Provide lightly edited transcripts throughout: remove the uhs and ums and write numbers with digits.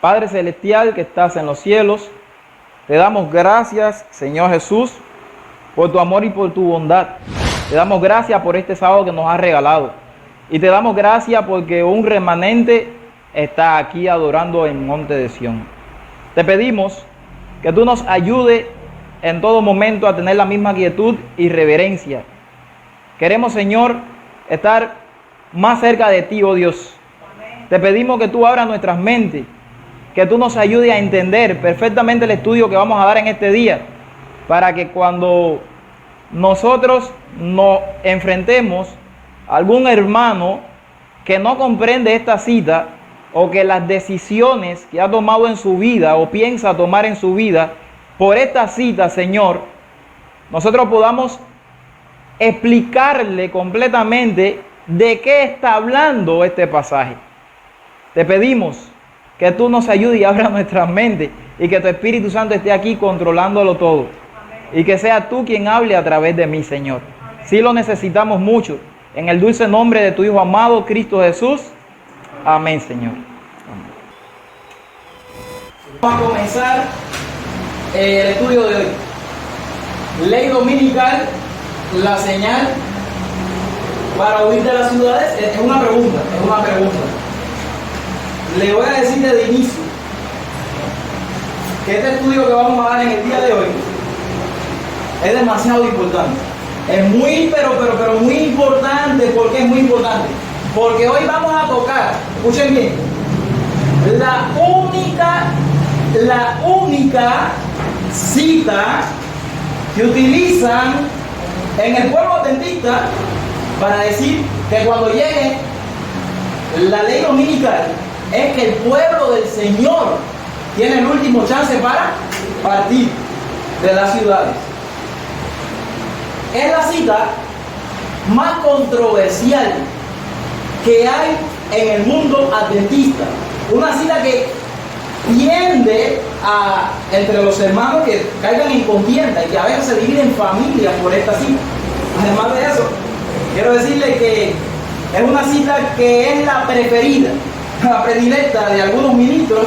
Padre Celestial que estás en los cielos, te damos gracias, Señor Jesús, por tu amor y por tu bondad. Te damos gracias por este sábado que nos has regalado. Y te damos gracias porque un remanente está aquí adorando en Monte de Sión. Te pedimos que tú nos ayudes en todo momento a tener la misma quietud y reverencia. Queremos, Señor, estar más cerca de ti, oh Dios. Te pedimos que tú abras nuestras mentes, que tú nos ayudes a entender perfectamente el estudio que vamos a dar en este día, para que cuando nosotros nos enfrentemos a algún hermano que no comprende esta cita, o que las decisiones que ha tomado en su vida o piensa tomar en su vida por esta cita, Señor, nosotros podamos explicarle completamente de qué está hablando este pasaje. Te pedimos que tú nos ayudes y abras nuestras mentes y que tu Espíritu Santo esté aquí controlándolo todo. Amén. Y que sea tú quien hable a través de mí, Señor. Sí lo necesitamos mucho. En el dulce nombre de tu Hijo amado, Cristo Jesús. Amén, Señor. Amén. Vamos a comenzar el estudio de hoy. Ley dominical, la señal para huir de las ciudades. Es una pregunta. Le voy a decir desde inicio que este estudio que vamos a dar en el día de hoy es demasiado importante. Es muy, pero muy importante. ¿Por qué es muy importante? Porque hoy vamos a tocar, escuchen bien, la única cita que utilizan en el pueblo adventista para decir que cuando llegue la ley dominical es que el pueblo del Señor tiene el último chance para partir de las ciudades. Es la cita más controversial que hay en el mundo adventista. Una cita que tiende a, entre los hermanos, que caigan en contienda y que a veces se dividen familias por esta cita. Además de eso, quiero decirle que es una cita que es la preferida, la predilecta de algunos ministros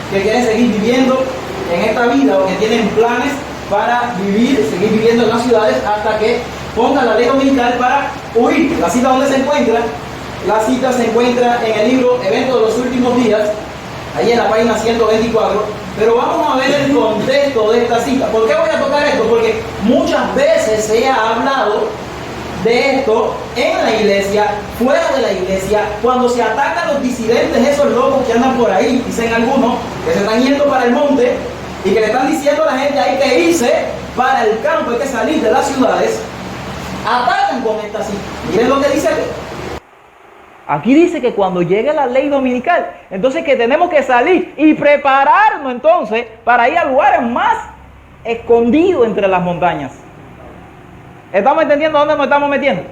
que quieren seguir viviendo en esta vida o que tienen planes para seguir viviendo en las ciudades hasta que pongan la ley dominical para huir. La cita donde se encuentra, la cita se encuentra en el libro Eventos de los Últimos Días, ahí en la página 124, pero vamos a ver el contexto de esta cita. ¿Por qué voy a tocar esto? Porque muchas veces se ha hablado de esto en la iglesia, fuera de la iglesia, cuando se atacan a los disidentes, esos locos que andan por ahí, dicen algunos, que se están yendo para el monte y que le están diciendo a la gente hay que irse para el campo, hay que salir de las ciudades, atacan con esta cita. Miren lo que dice aquí. Aquí dice que cuando llegue la ley dominical, entonces que tenemos que salir y prepararnos entonces para ir a lugares más escondidos entre las montañas. ¿Estamos entendiendo dónde nos estamos metiendo?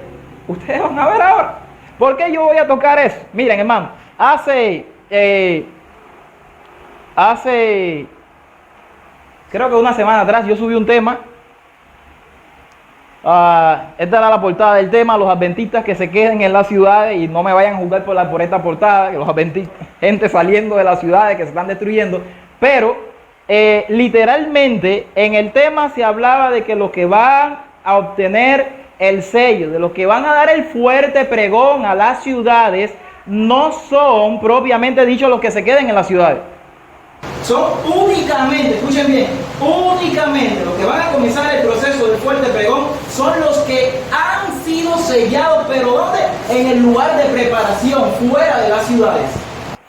Ustedes van a ver ahora. ¿Por qué yo voy a tocar eso? Miren, hermano, hace creo que una semana atrás yo subí un tema. Esta era la portada del tema: los adventistas que se queden en las ciudades y no me vayan a juzgar por esta portada, que los adventistas, gente saliendo de las ciudades que se están destruyendo. Pero literalmente en el tema se hablaba de que los que van a obtener el sello, de los que van a dar el fuerte pregón a las ciudades, no son propiamente dicho los que se queden en las ciudades. Son únicamente, escuchen bien, únicamente los que van a comenzar el proceso del fuerte pregón son los que han sido sellados, pero ¿dónde? En el lugar de preparación, fuera de las ciudades.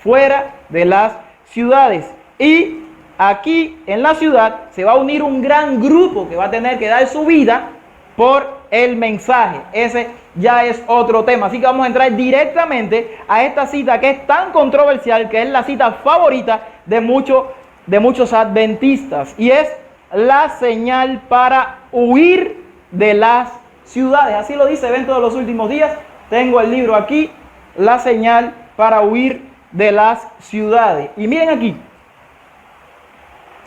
Fuera de las ciudades. Y aquí en la ciudad se va a unir un gran grupo que va a tener que dar su vida por el mensaje. Ese ya es otro tema. Así que vamos a entrar directamente a esta cita que es tan controversial, que es la cita favorita de muchos adventistas, y es la señal para huir de las ciudades. Así lo dice Eventos de los Últimos Días. Tengo el libro aquí, la señal para huir de las ciudades. Y miren aquí,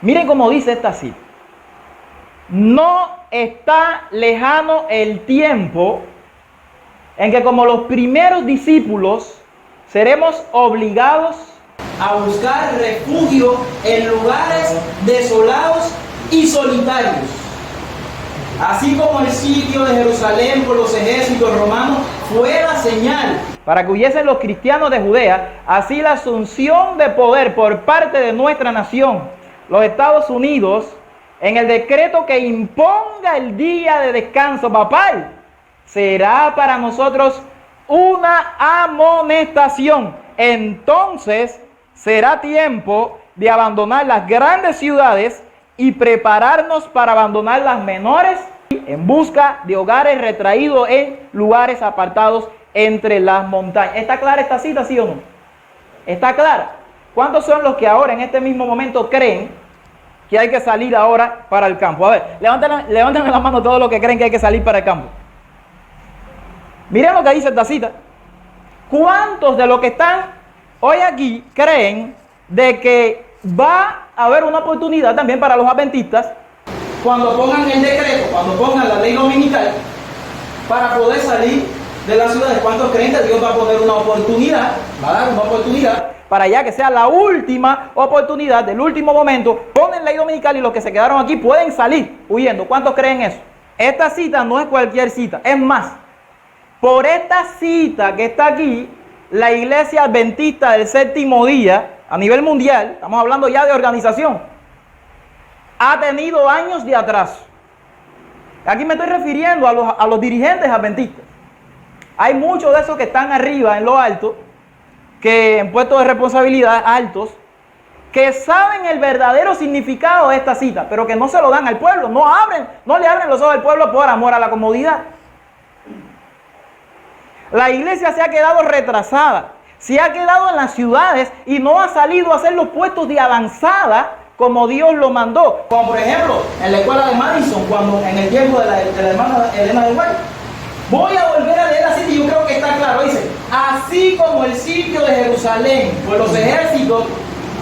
miren cómo dice esta cita: no está lejano el tiempo en que, como los primeros discípulos, seremos obligados a buscar refugio en lugares desolados y solitarios. Así como el sitio de Jerusalén por los ejércitos romanos fue la señal para que huyesen los cristianos de Judea, así la asunción de poder por parte de nuestra nación, los Estados Unidos, en el decreto que imponga el día de descanso papal, será para nosotros una amonestación. Entonces será tiempo de abandonar las grandes ciudades y prepararnos para abandonar las menores en busca de hogares retraídos en lugares apartados entre las montañas. ¿Está clara esta cita, sí o no? ¿Está clara? ¿Cuántos son los que ahora en este mismo momento creen que hay que salir ahora para el campo? A ver, levanten la mano todos los que creen que hay que salir para el campo. Miren lo que dice esta cita. ¿Cuántos de los que están hoy aquí creen de que va a haber una oportunidad también para los adventistas cuando pongan el decreto, cuando pongan la ley dominical para poder salir de las ciudades? ¿Cuántos creen que Dios va a poner una oportunidad, va a dar una oportunidad para ya que sea la última oportunidad del último momento? Ponen ley dominical y los que se quedaron aquí pueden salir huyendo. ¿Cuántos creen eso? Esta cita no es cualquier cita, es más, por esta cita que está aquí, la Iglesia Adventista del Séptimo Día a nivel mundial, estamos hablando ya de organización, ha tenido años de atraso. Aquí me estoy refiriendo a los dirigentes adventistas. Hay muchos de esos que están arriba en lo alto, que en puestos de responsabilidad altos, que saben el verdadero significado de esta cita, pero que no se lo dan al pueblo, no le abren los ojos al pueblo por amor a la comodidad. La iglesia se ha quedado retrasada, se ha quedado en las ciudades y no ha salido a hacer los puestos de avanzada como Dios lo mandó. Como por ejemplo en la escuela de Madison, cuando en el tiempo de la hermana Elena de White. Voy a volver a leer la cita y yo creo que está claro. Dice, así como el sitio de Jerusalén por los ejércitos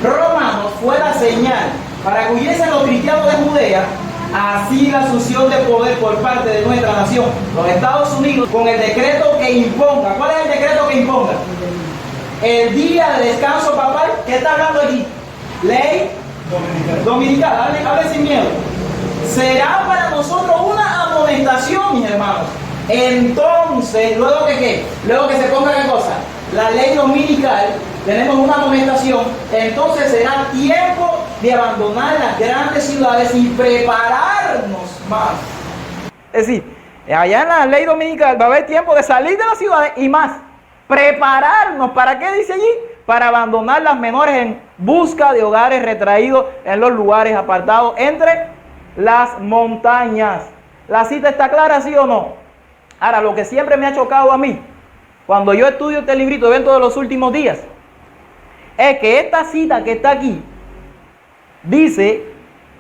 romanos fue la señal para que huyesen los cristianos de Judea, así la asunción de poder por parte de nuestra nación, los Estados Unidos, con el decreto que imponga. ¿Cuál es el decreto que imponga? El día de descanso papal. ¿Qué está hablando aquí? Ley dominical. Hable sin miedo. Será para nosotros una amonestación, mis hermanos. Entonces, luego que ¿qué? Luego que se ponga la cosa, la ley dominical, tenemos una amonestación, entonces será tiempo de abandonar las grandes ciudades y prepararnos más. Es decir, allá en la ley dominical va a haber tiempo de salir de las ciudades y más, prepararnos. ¿Para qué dice allí? Para abandonar las menores en busca de hogares retraídos en los lugares apartados entre las montañas. ¿La cita está clara, sí o no? Ahora, lo que siempre me ha chocado a mí, cuando yo estudio este librito, Eventos de los Últimos Días, es que esta cita que está aquí, dice,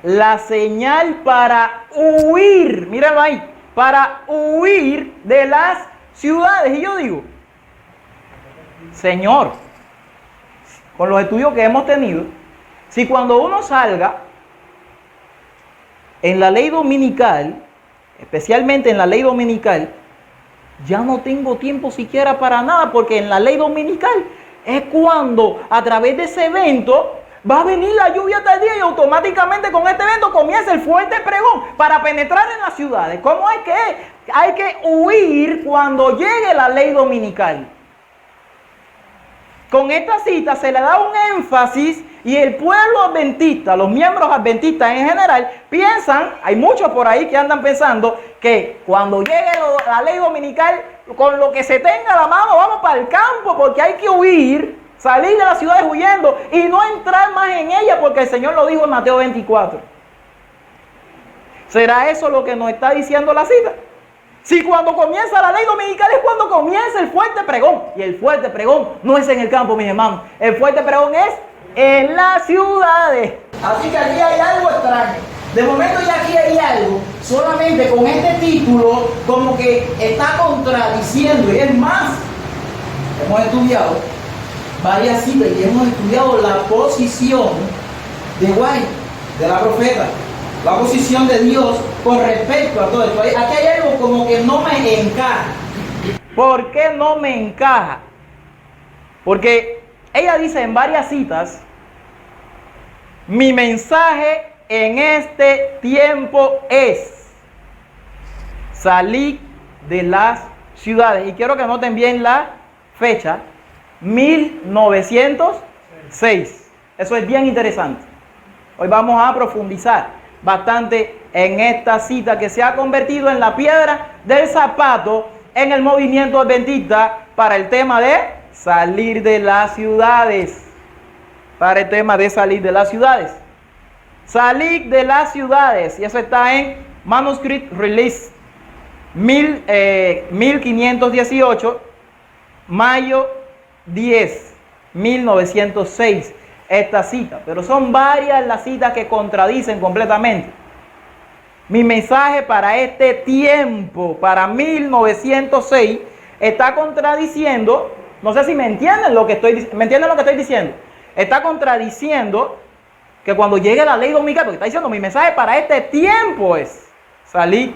la señal para huir, mírenlo ahí, para huir de las ciudades. Y yo digo, Señor, con los estudios que hemos tenido, si cuando uno salga en la ley dominical, especialmente en la ley dominical, ya no tengo tiempo siquiera para nada, porque en la ley dominical es cuando a través de ese evento va a venir la lluvia tardía y automáticamente con este evento comienza el fuerte pregón para penetrar en las ciudades. ¿Cómo hay que? Hay que huir cuando llegue la ley dominical. Con esta cita se le da un énfasis y el pueblo adventista, los miembros adventistas en general, piensan, hay muchos por ahí que andan pensando que cuando llegue la ley dominical, con lo que se tenga a la mano, vamos para el campo porque hay que huir, salir de las ciudades huyendo y no entrar más en ellas porque el Señor lo dijo en Mateo 24. ¿Será eso lo que nos está diciendo la cita? Si cuando comienza la ley dominical es cuando comienza el fuerte pregón. Y el fuerte pregón no es en el campo, mis hermanos. El fuerte pregón es en las ciudades. Así que aquí hay algo extraño. De momento ya aquí hay algo, solamente con este título, como que está contradiciendo. Y es más, hemos estudiado varias citas y hemos estudiado la posición de White, de la profeta. La posición de Dios con respecto a todo esto. Aquí hay algo como que no me encaja. ¿Por qué no me encaja? Porque Ella dice en varias citas, mi mensaje en este tiempo es salir de las ciudades. Y quiero que noten bien la fecha, 1906. Eso es bien interesante. Hoy vamos a profundizar bastante en esta cita que se ha convertido en la piedra del zapato en el movimiento adventista para el tema de salir de las ciudades. Para el tema de salir de las ciudades. Salir de las ciudades. Y eso está en Manuscript Release 1518, mayo 10, 1906. Esta cita. Pero son varias las citas que contradicen completamente. Mi mensaje para este tiempo, para 1906, está contradiciendo, no sé si me entienden lo que estoy diciendo. Está contradiciendo que cuando llegue la ley dominical, porque está diciendo mi mensaje para este tiempo es salir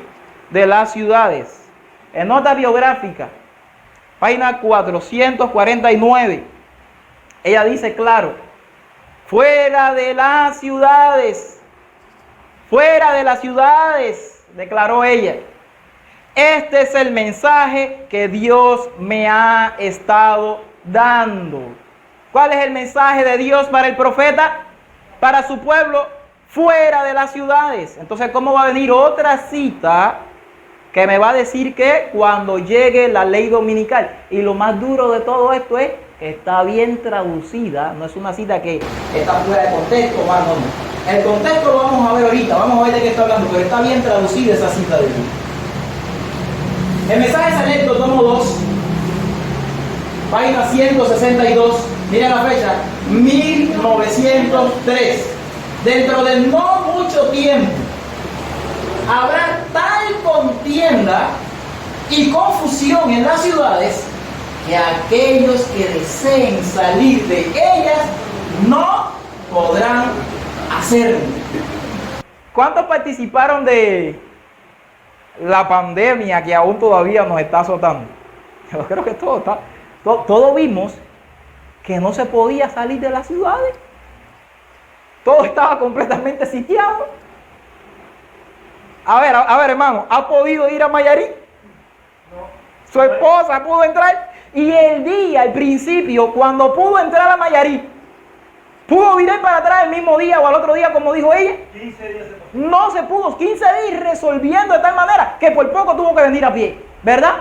de las ciudades. En nota biográfica, página 449, ella dice claro, fuera de las ciudades, declaró ella. Este es el mensaje que Dios me ha estado dando. ¿Cuál es el mensaje de Dios para el profeta? Para su pueblo, fuera de las ciudades. Entonces, ¿cómo va a venir otra cita que me va a decir que cuando llegue la ley dominical? Y lo más duro de todo esto es que está bien traducida. No es una cita que está fuera de contexto, hermano. El contexto lo vamos a ver ahorita. Vamos a ver de qué está hablando, pero está bien traducida esa cita de Dios. El mensaje selecto, tomo 2, página 162, miren la fecha, 1903. Dentro de no mucho tiempo habrá tal contienda y confusión en las ciudades que aquellos que deseen salir de ellas no podrán hacerlo. ¿Cuántos participaron de la pandemia que aún todavía nos está azotando? Yo creo que todos vimos que no se podía salir de las ciudades. Todo estaba completamente sitiado. A ver, hermano, ¿ha podido ir a Mayarí? No. Su esposa pudo entrar. Y el principio, cuando pudo entrar a Mayarí, ¿pudo virar para atrás el mismo día o al otro día, como dijo ella? 15 días se pasó. No se pudo, 15 días resolviendo de tal manera que por poco tuvo que venir a pie, ¿verdad?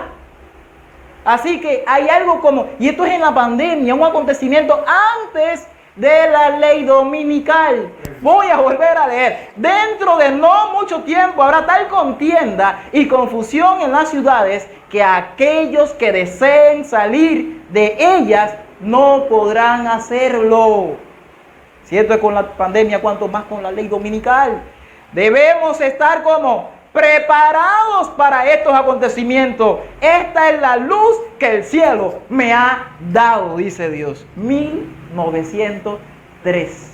Así que hay algo como, y esto es en la pandemia, un acontecimiento antes de la ley dominical. Voy a volver a leer. Dentro de no mucho tiempo habrá tal contienda y confusión en las ciudades que aquellos que deseen salir de ellas no podrán hacerlo. Si esto es con la pandemia, ¿cuánto más con la ley dominical? Debemos estar como preparados para estos acontecimientos. Esta es la luz que el cielo me ha dado, dice Dios. 1903.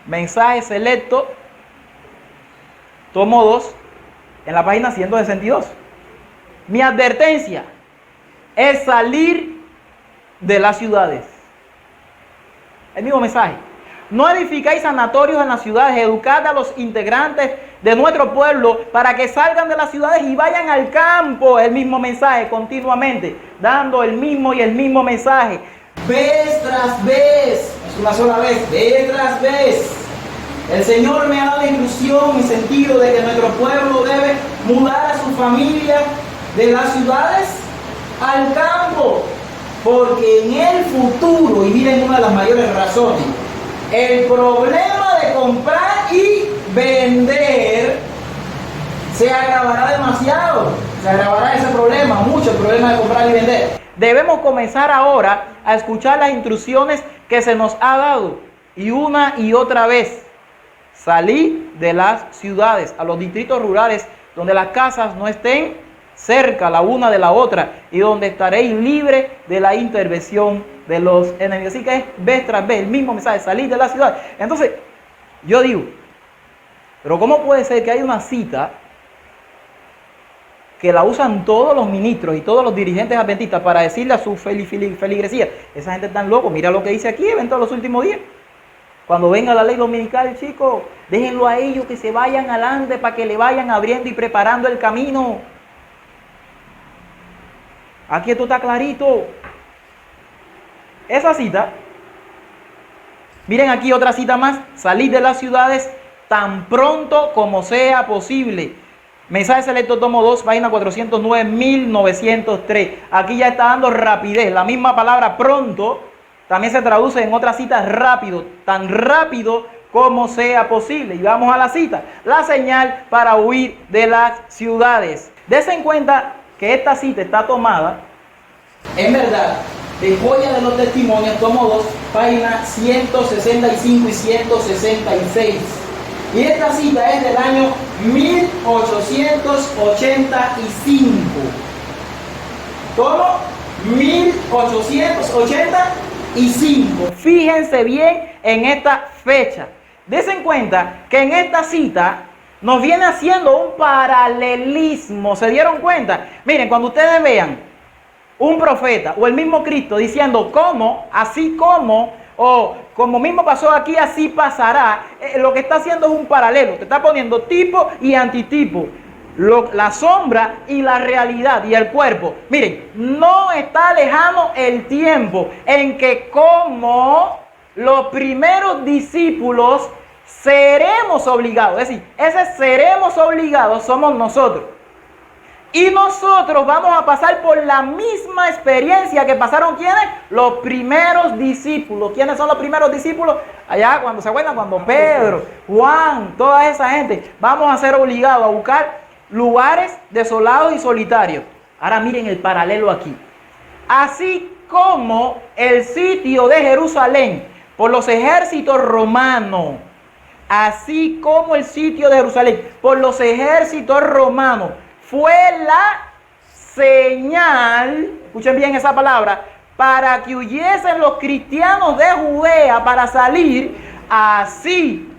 Mensaje selecto, tomo 2, en la página 162. Mi advertencia es salir de las ciudades. El mismo mensaje. No edificáis sanatorios en las ciudades, educad a los integrantes de nuestro pueblo para que salgan de las ciudades y vayan al campo. El mismo mensaje continuamente, dando el mismo mensaje. Vez tras vez, es una sola vez, vez tras vez. El Señor me ha dado la instrucción y sentido de que nuestro pueblo debe mudar a su familia de las ciudades al campo. Porque en el futuro, y miren una de las mayores razones, el problema de comprar y vender se agravará demasiado. Se agravará ese problema, mucho el problema de comprar y vender. Debemos comenzar ahora a escuchar las instrucciones que se nos ha dado. Y una y otra vez, salir de las ciudades, a los distritos rurales, donde las casas no estén cerca la una de la otra y donde estaréis libres de la intervención de los enemigos. Así que es vez tras vez el mismo mensaje, salir de la ciudad. Entonces, yo digo, pero ¿cómo puede ser que haya una cita que la usan todos los ministros y todos los dirigentes adventistas para decirle a su feligresía, esa gente tan loco, mira lo que dice aquí, evento de los últimos días. Cuando venga la ley dominical, chicos, déjenlo a ellos que se vayan adelante para que le vayan abriendo y preparando el camino. Aquí esto está clarito. Esa cita, miren aquí otra cita más, salid de las ciudades tan pronto como sea posible. Mensaje selecto tomo 2, página 409, 1903. Aquí ya está dando rapidez. La misma palabra pronto también se traduce en otra cita rápido, tan rápido como sea posible. Y vamos a la cita. La señal para huir de las ciudades. Dese en cuenta que esta cita está tomada, en verdad, de Joya de los Testimonios, tomo 2, páginas 165 y 166. Y esta cita es del año 1885. ¿Cómo? 1885. Fíjense bien en esta fecha. Dese en cuenta que en esta cita nos viene haciendo un paralelismo. ¿Se dieron cuenta? Miren, cuando ustedes vean un profeta o el mismo Cristo diciendo cómo, así como, o como mismo pasó aquí, así pasará, lo que está haciendo es un paralelo. Te está poniendo tipo y antitipo. La sombra y la realidad y el cuerpo. Miren, no está lejano el tiempo en que como los primeros discípulos seremos obligados. Es decir, ese seremos obligados somos nosotros. Y nosotros vamos a pasar por la misma experiencia que pasaron ¿quiénes? Los primeros discípulos. ¿Quiénes son los primeros discípulos? Allá cuando se acuerdan, cuando Pedro, Juan, toda esa gente, vamos a ser obligados a buscar lugares desolados y solitarios. Ahora miren el paralelo aquí. Así como el sitio de Jerusalén por los ejércitos romanos, así como el sitio de Jerusalén por los ejércitos romanos fue la señal, escuchen bien esa palabra, para que huyesen los cristianos de Judea para salir, así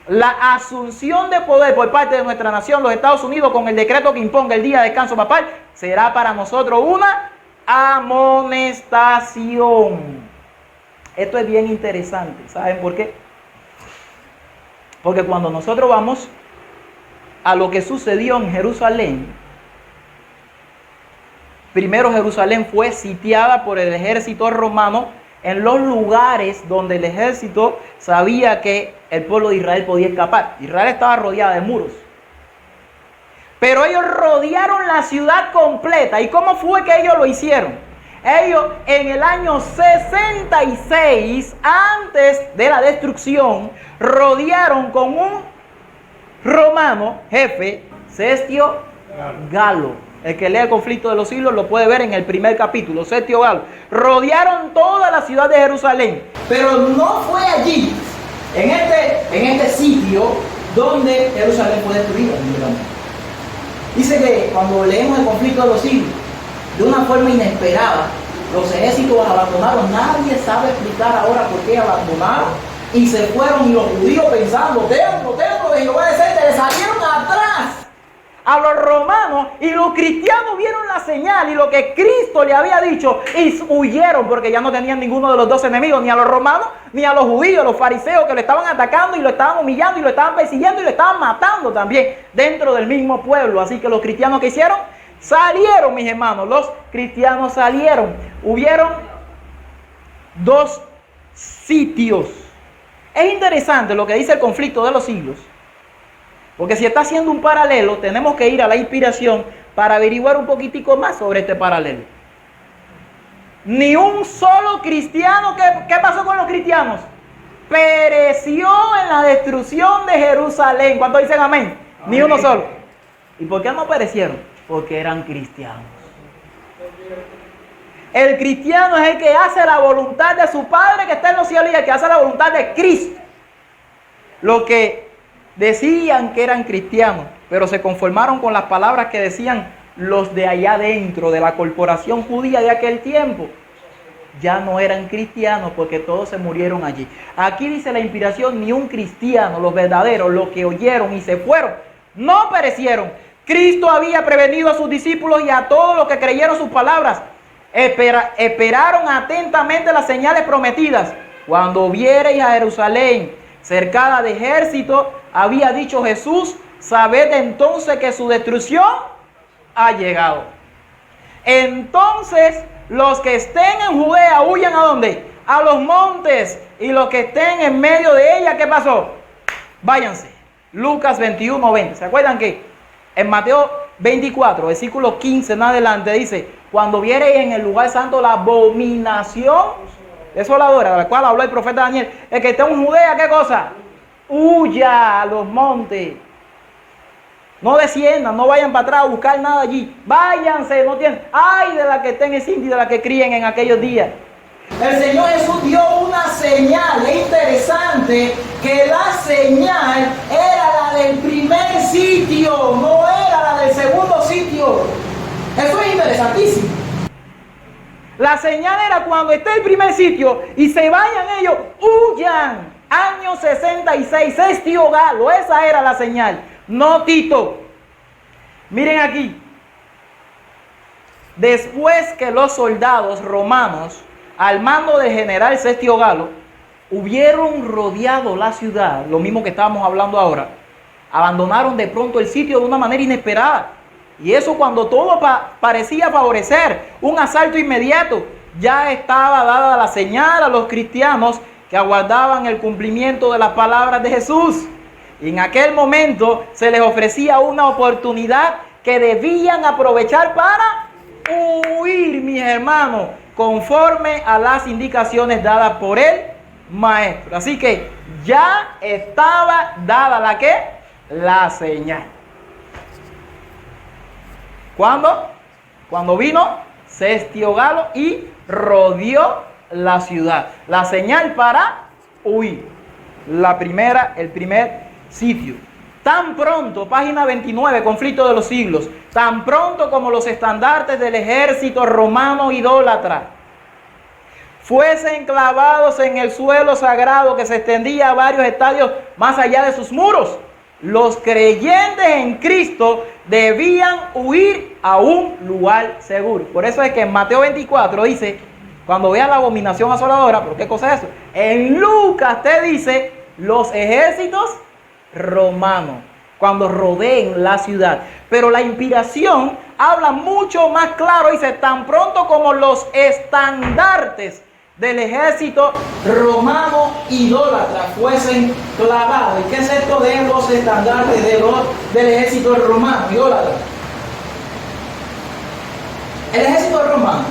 la asunción de poder por parte de nuestra nación, los Estados Unidos, con el decreto que imponga el día de descanso papal, será para nosotros una amonestación. Esto es bien interesante. ¿Saben por qué? Porque cuando nosotros vamos a lo que sucedió en Jerusalén, primero Jerusalén fue sitiada por el ejército romano en los lugares donde el ejército sabía que el pueblo de Israel podía escapar. Israel estaba rodeada de muros. Pero ellos rodearon la ciudad completa. ¿Y cómo fue que ellos lo hicieron? Ellos en el año 66, antes de la destrucción, rodearon con un romano, jefe, Cestio Galo. El que lea el conflicto de los siglos lo puede ver en el primer capítulo, Cestio Galo. Rodearon toda la ciudad de Jerusalén. Pero no fue allí, en este sitio, donde Jerusalén fue destruida. Dice que cuando leemos el conflicto de los siglos, de una forma inesperada, los ejércitos abandonaron. Nadie sabe explicar ahora por qué abandonaron. Y se fueron, y los judíos pensando, templo de Jehová de Cete, le salieron atrás a los romanos, y los cristianos vieron la señal y lo que Cristo le había dicho y huyeron, porque ya no tenían ninguno de los dos enemigos, ni a los romanos ni a los judíos, los fariseos que lo estaban atacando y lo estaban humillando y lo estaban persiguiendo y lo estaban matando también dentro del mismo pueblo. Así que los cristianos, ¿qué hicieron? Salieron, mis hermanos, los cristianos salieron. Hubieron dos sitios. Es interesante lo que dice el conflicto de los siglos, porque si está haciendo un paralelo, tenemos que ir a la inspiración para averiguar un poquitico más sobre este paralelo. Ni un solo cristiano, ¿qué pasó con los cristianos? Pereció en la destrucción de Jerusalén. ¿Cuántos dicen amén? Ni uno solo. ¿Y por qué no perecieron? Porque eran cristianos. El cristiano es el que hace la voluntad de su Padre que está en los cielos y el que hace la voluntad de Cristo. Lo que decían que eran cristianos, pero se conformaron con las palabras que decían los de allá dentro, de la corporación judía de aquel tiempo, ya no eran cristianos porque todos se murieron allí. Aquí dice la inspiración, ni un cristiano, los verdaderos, los que oyeron y se fueron, no perecieron, Cristo había prevenido a sus discípulos y a todos los que creyeron sus palabras. Esperaron atentamente las señales prometidas. Cuando viereis a Jerusalén cercada de ejército, había dicho Jesús, sabed entonces que su destrucción ha llegado. Entonces los que estén en Judea huyan ¿a dónde? A los montes, y los que estén en medio de ella, ¿qué pasó? Váyanse. Lucas 21:20. ¿Se acuerdan que en Mateo 24, versículo 15 en adelante dice, cuando viereis en el lugar santo la abominación desoladora, de la cual habló el profeta Daniel, el que esté en Judea, ¿qué cosa? Huya a los montes. No desciendan, no vayan para atrás a buscar nada allí. Váyanse, no tienen. Ay de la que estén en Cinti y de la que críen en aquellos días. El Señor Jesús dio una señal. Es interesante que la señal era la del primer sitio, no era la del segundo sitio. Eso es interesantísimo. La señal era cuando esté el primer sitio y se vayan ellos, huyan. Año 66, es Tío Galo, esa era la señal, no Tito. Miren aquí. Después que los soldados romanos, al mando del general Sestio Galo, hubieron rodeado la ciudad, lo mismo que estábamos hablando ahora, abandonaron de pronto el sitio de una manera inesperada. Y eso cuando todo parecía favorecer un asalto inmediato, ya estaba dada la señal a los cristianos que aguardaban el cumplimiento de las palabras de Jesús. Y en aquel momento se les ofrecía una oportunidad que debían aprovechar para huir, mis hermanos, conforme a las indicaciones dadas por el maestro. Así que ya estaba dada la ¿qué? La señal. ¿Cuándo? Cuando vino Sestio Galo y rodeó la ciudad. La señal para huir. El primer sitio. Tan pronto, página 29, conflicto de los siglos, tan pronto como los estandartes del ejército romano idólatra fuesen clavados en el suelo sagrado que se extendía a varios estadios más allá de sus muros, los creyentes en Cristo debían huir a un lugar seguro. Por eso es que en Mateo 24 dice, cuando vean la abominación asoladora, ¿pero qué cosa es eso? En Lucas te dice, los ejércitos romanos, cuando rodeen la ciudad. Pero la inspiración habla mucho más claro, dice, tan pronto como los estandartes del ejército romano idólatra fuesen clavados. ¿Y qué es esto de los estandartes del ejército romano idólatra? El ejército romano,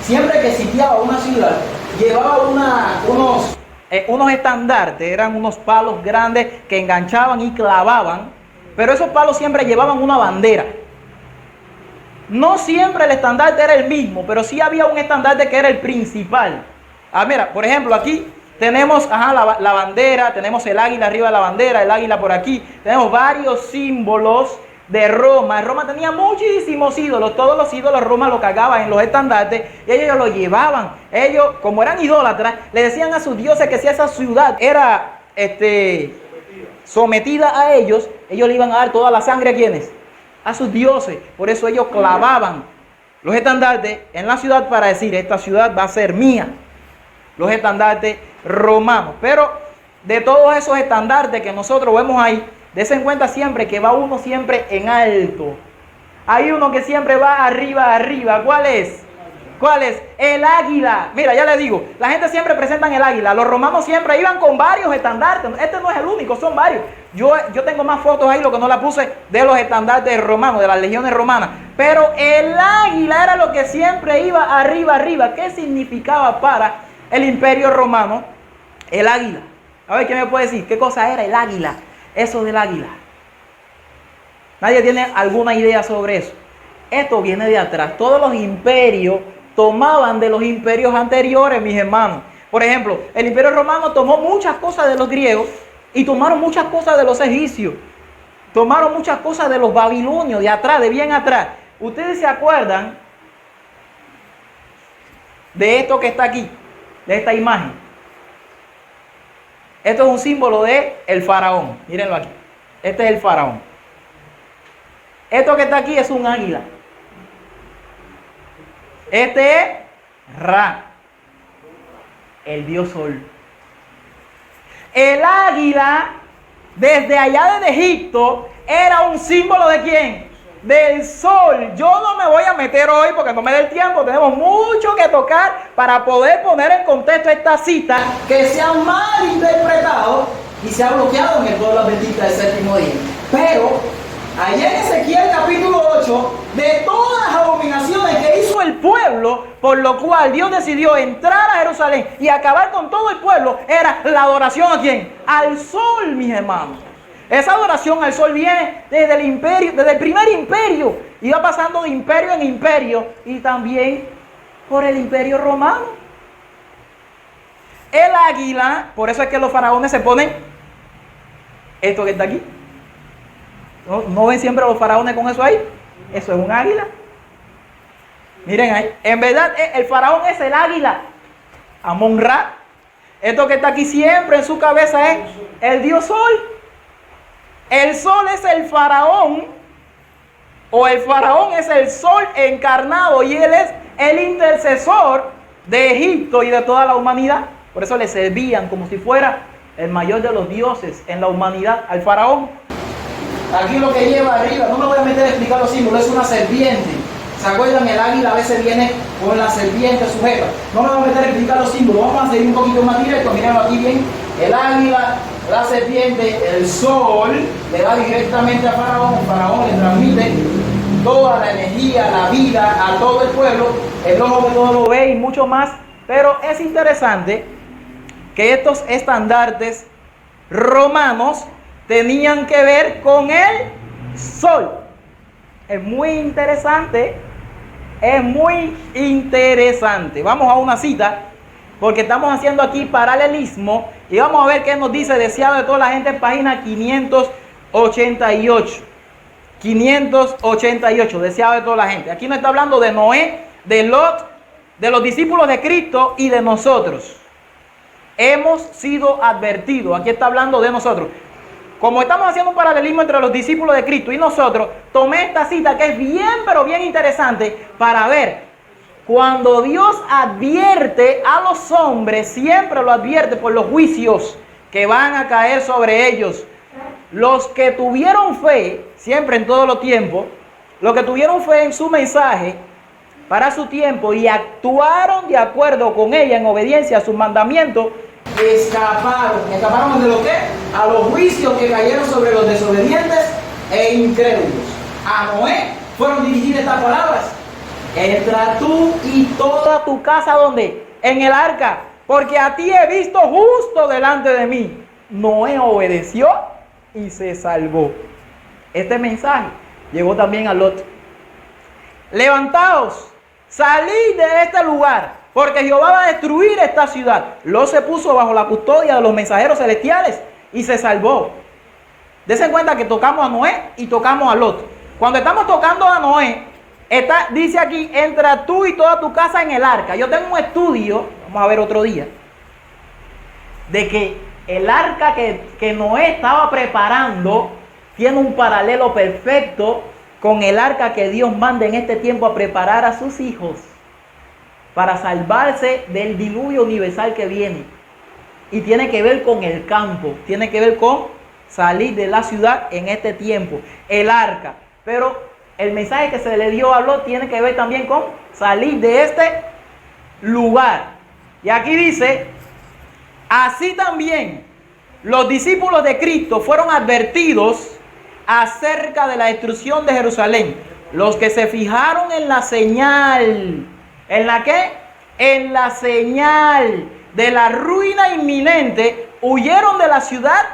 siempre que sitiaba una ciudad, llevaba unos estandartes, eran unos palos grandes que enganchaban y clavaban, pero esos palos siempre llevaban una bandera. No siempre el estandarte era el mismo, pero sí había un estandarte que era el principal. Mira, por ejemplo, aquí tenemos la bandera, tenemos el águila arriba de la bandera, el águila por aquí, tenemos varios símbolos de Roma. Roma tenía muchísimos ídolos, todos los ídolos Roma los cargaban en los estandartes y ellos los llevaban. Ellos, como eran idólatras, le decían a sus dioses que si esa ciudad era sometida a ellos, ellos le iban a dar toda la sangre. ¿A quiénes? A sus dioses. Por eso ellos clavaban los estandartes en la ciudad para decir, esta ciudad va a ser mía. Los estandartes romanos. Pero de todos esos estandartes que nosotros vemos ahí, dense en cuenta siempre que va uno siempre en alto. Hay uno que siempre va arriba, arriba. ¿Cuál es? ¿Cuál es? El águila. Mira, ya le digo, la gente siempre presenta el águila. Los romanos siempre iban con varios estandartes. Este no es el único, son varios. Yo tengo más fotos ahí, lo que no la puse, de los estandartes romanos, de las legiones romanas. Pero el águila era lo que siempre iba arriba, arriba. ¿Qué significaba para el imperio romano el águila? A ver, ¿quién me puede decir qué cosa era el águila? Eso del águila. ¿Nadie tiene alguna idea sobre eso? Esto viene de atrás. Todos los imperios tomaban de los imperios anteriores, mis hermanos. Por ejemplo, el imperio romano tomó muchas cosas de los griegos y tomaron muchas cosas de los egipcios. Tomaron muchas cosas de los babilonios, de atrás, de bien atrás. ¿Ustedes se acuerdan de esto que está aquí? De esta imagen. Esto es un símbolo de el faraón. Mírenlo aquí. Este es el faraón. Esto que está aquí es un águila. Este es Ra, el dios sol. El águila, desde allá de Egipto, era un símbolo ¿de quién? Del sol. Yo no me voy a meter hoy porque no me da el tiempo. Tenemos mucho que tocar para poder poner en contexto esta cita Que se ha mal interpretado y se ha bloqueado en el pueblo adventista del séptimo día. Pero, allá en Ezequiel capítulo 8, de todas las abominaciones que hizo el pueblo, por lo cual Dios decidió entrar a Jerusalén y acabar con todo el pueblo, era la adoración ¿a quién? Al sol, mis hermanos. Esa adoración al sol viene desde el imperio, desde el primer imperio, y va pasando de imperio en imperio, y también por el imperio romano. El águila, por eso es que los faraones se ponen esto que está aquí. ¿No ven siempre a los faraones con eso ahí? Eso es un águila. Miren ahí. En verdad, el faraón es el águila. Amon-Ra. Esto que está aquí siempre en su cabeza es el dios sol. El sol es el faraón. O el faraón es el sol encarnado. Y él es el intercesor de Egipto y de toda la humanidad. Por eso le servían como si fuera el mayor de los dioses en la humanidad al faraón. Aquí lo que lleva arriba, no me voy a meter a explicar los símbolos, es una serpiente. ¿Se acuerdan? El águila a veces viene con la serpiente sujeta. No me voy a meter a explicar los símbolos, vamos a seguir un poquito más directo. Mirenlo aquí bien. El águila, la serpiente, el sol, le da directamente a Faraón. Faraón le transmite toda la energía, la vida a todo el pueblo. El ojo de todo lo ve y mucho más. Pero es interesante que estos estandartes romanos tenían que ver con el sol. Es muy interesante. Es muy interesante. Vamos a una cita, porque estamos haciendo aquí paralelismo. Y vamos a ver qué nos dice deseado de toda la gente en página 588. 588, deseado de toda la gente. Aquí nos está hablando de Noé, de Lot, de los discípulos de Cristo y de nosotros. Hemos sido advertidos. Aquí está hablando de nosotros. Como estamos haciendo un paralelismo entre los discípulos de Cristo y nosotros, tomé esta cita que es bien, pero bien interesante para ver. Cuando Dios advierte a los hombres, siempre lo advierte por los juicios que van a caer sobre ellos. Los que tuvieron fe, siempre en todos los tiempos, los que tuvieron fe en su mensaje para su tiempo y actuaron de acuerdo con ella en obediencia a sus mandamientos, escaparon de lo que a los juicios que cayeron sobre los desobedientes e incrédulos. A Noé fueron dirigidas estas palabras: entra tú y toda tu casa, ¿dónde? En el arca, porque a ti he visto justo delante de mí. Noé obedeció y se salvó. Este mensaje llegó también a Lot. Levantaos, salid de este lugar, porque Jehová va a destruir esta ciudad. Lot se puso bajo la custodia de los mensajeros celestiales y se salvó. Dense cuenta que tocamos a Noé y tocamos a Lot. Cuando estamos tocando a Noé, dice aquí: entra tú y toda tu casa en el arca. Yo tengo un estudio, vamos a ver otro día, de que el arca que Noé estaba preparando tiene un paralelo perfecto con el arca que Dios manda en este tiempo a preparar a sus hijos para salvarse del diluvio universal que viene. Y tiene que ver con el campo, tiene que ver con salir de la ciudad en este tiempo, el arca. Pero el mensaje que se le dio a Lot tiene que ver también con salir de este lugar. Y aquí dice: así también los discípulos de Cristo fueron advertidos acerca de la destrucción de Jerusalén. Los que se fijaron en la señal. ¿En la qué? En la señal de la ruina inminente, huyeron de la ciudad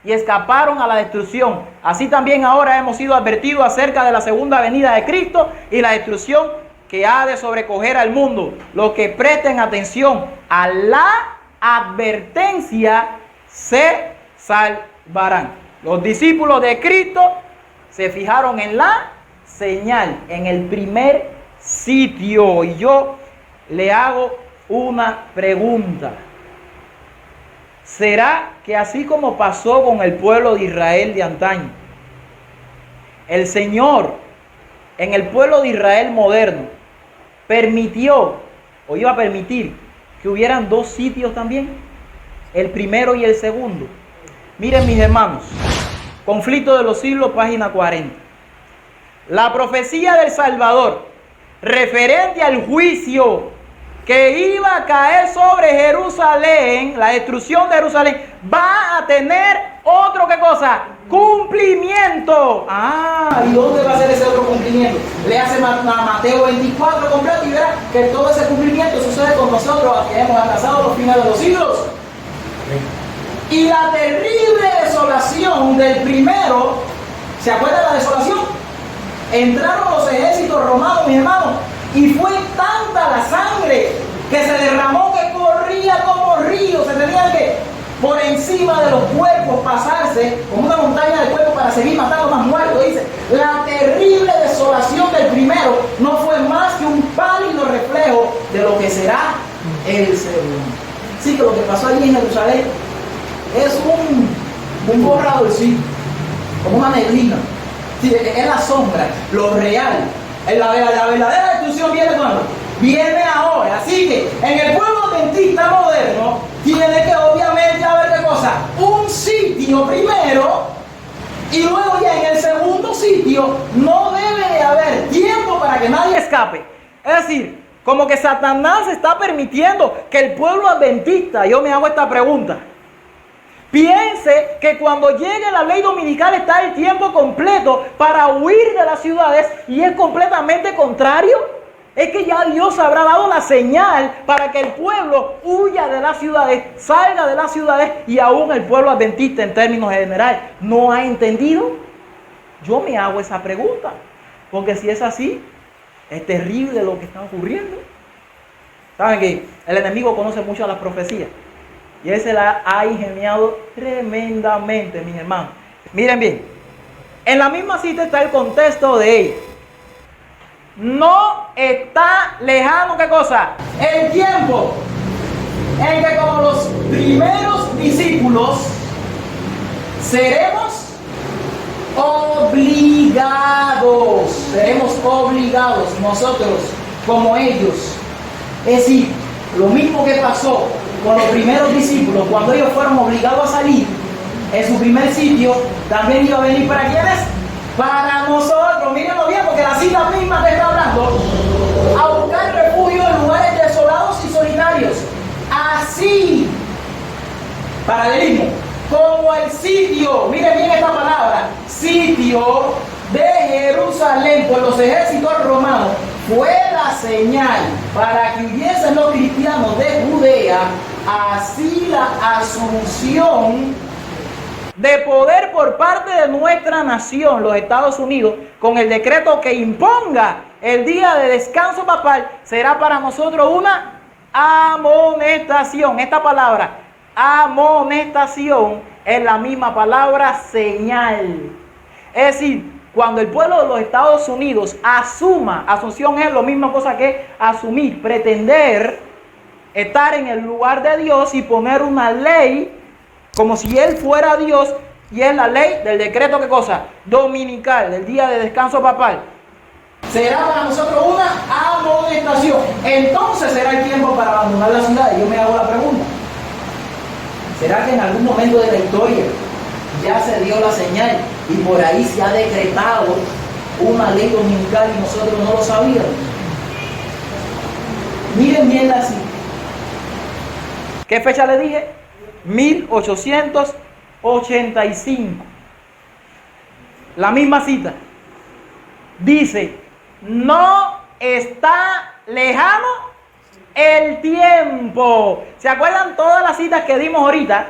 y escaparon a la destrucción. Así también ahora hemos sido advertidos acerca de la segunda venida de Cristo y la destrucción que ha de sobrecoger al mundo. Los que presten atención a la advertencia se salvarán. Los discípulos de Cristo se fijaron en la señal, en el primer sitio. Y yo le hago una pregunta: ¿será que así como pasó con el pueblo de Israel de antaño, El Señor en el pueblo de Israel moderno permitió o iba a permitir que hubieran dos sitios también, el primero y el segundo. Miren mis hermanos, Conflicto de los Siglos, página 40. La profecía del Salvador referente al juicio que iba a caer sobre Jerusalén, la destrucción de Jerusalén, va a tener otro, ¿qué cosa? Cumplimiento. ¿Y dónde va a ser ese otro cumplimiento? Le hace a Mateo 24 completo y verá que todo ese cumplimiento sucede con nosotros que hemos alcanzado los fines de los siglos. Y la terrible desolación del primero, ¿se acuerdan de la desolación? Entraron los ejércitos romanos, mis hermanos, y fue tanta la sangre que se derramó que corría como río. Se tenían que por encima de los cuerpos pasarse como una montaña de cuerpos para seguir matando más muertos. Dice, la terrible desolación del primero no fue más que un pálido reflejo de lo que será el segundo. Sí, que lo que pasó allí en Jerusalén es un borradorcito, como una neblina. Sí, es la sombra, lo real. La verdadera destrucción viene cuando viene ahora. Así que en el pueblo adventista moderno tiene que obviamente haber ¿qué cosa? Un sitio primero, y luego ya en el segundo sitio no debe de haber tiempo para que nadie escape. Es decir, como que Satanás está permitiendo que el pueblo adventista, yo me hago esta pregunta, piense que cuando llegue la ley dominical está el tiempo completo para huir de las ciudades, y es completamente contrario. Es que ya Dios habrá dado la señal para que el pueblo huya de las ciudades, salga de las ciudades, y aún el pueblo adventista en términos generales no ha entendido. Yo me hago esa pregunta, porque si es así, es terrible lo que está ocurriendo. Saben que el enemigo conoce mucho a las profecías. Y él se la ha ingeniado tremendamente, mis hermanos. Miren bien, en la misma cita está el contexto de ella. No está lejano, ¿qué cosa? El tiempo en que como los primeros discípulos seremos obligados nosotros como ellos. Es decir, lo mismo que pasó con los primeros discípulos cuando ellos fueron obligados a salir en su primer sitio, también iba a venir ¿para quiénes? Para nosotros. Mírenlo bien, porque la cita misma que está hablando, a buscar refugio en lugares desolados y solitarios. Así, paralelismo, como el sitio, miren bien esta palabra, sitio de Jerusalén por los ejércitos romanos, fue la señal para que hubiesen los cristianos de Judea, así la asunción de poder por parte de nuestra nación, los Estados Unidos, con el decreto que imponga el día de descanso papal, será para nosotros una amonestación. Esta palabra, amonestación, es la misma palabra señal. Es decir, cuando el pueblo de los Estados Unidos asuma, asunción es lo mismo cosa que asumir, pretender estar en el lugar de Dios y poner una ley como si Él fuera Dios, y es la ley del decreto, ¿qué cosa? Dominical, del día de descanso papal. Será para nosotros una amonestación. Entonces será el tiempo para abandonar la ciudad. Y yo me hago la pregunta, ¿será que en algún momento de la historia ya se dio la señal y por ahí se ha decretado una ley dominical y nosotros no lo sabíamos? Miren bien la cita. ¿Qué fecha le dije? 1885. La misma cita dice, no está lejano el tiempo. ¿Se acuerdan todas las citas que dimos ahorita?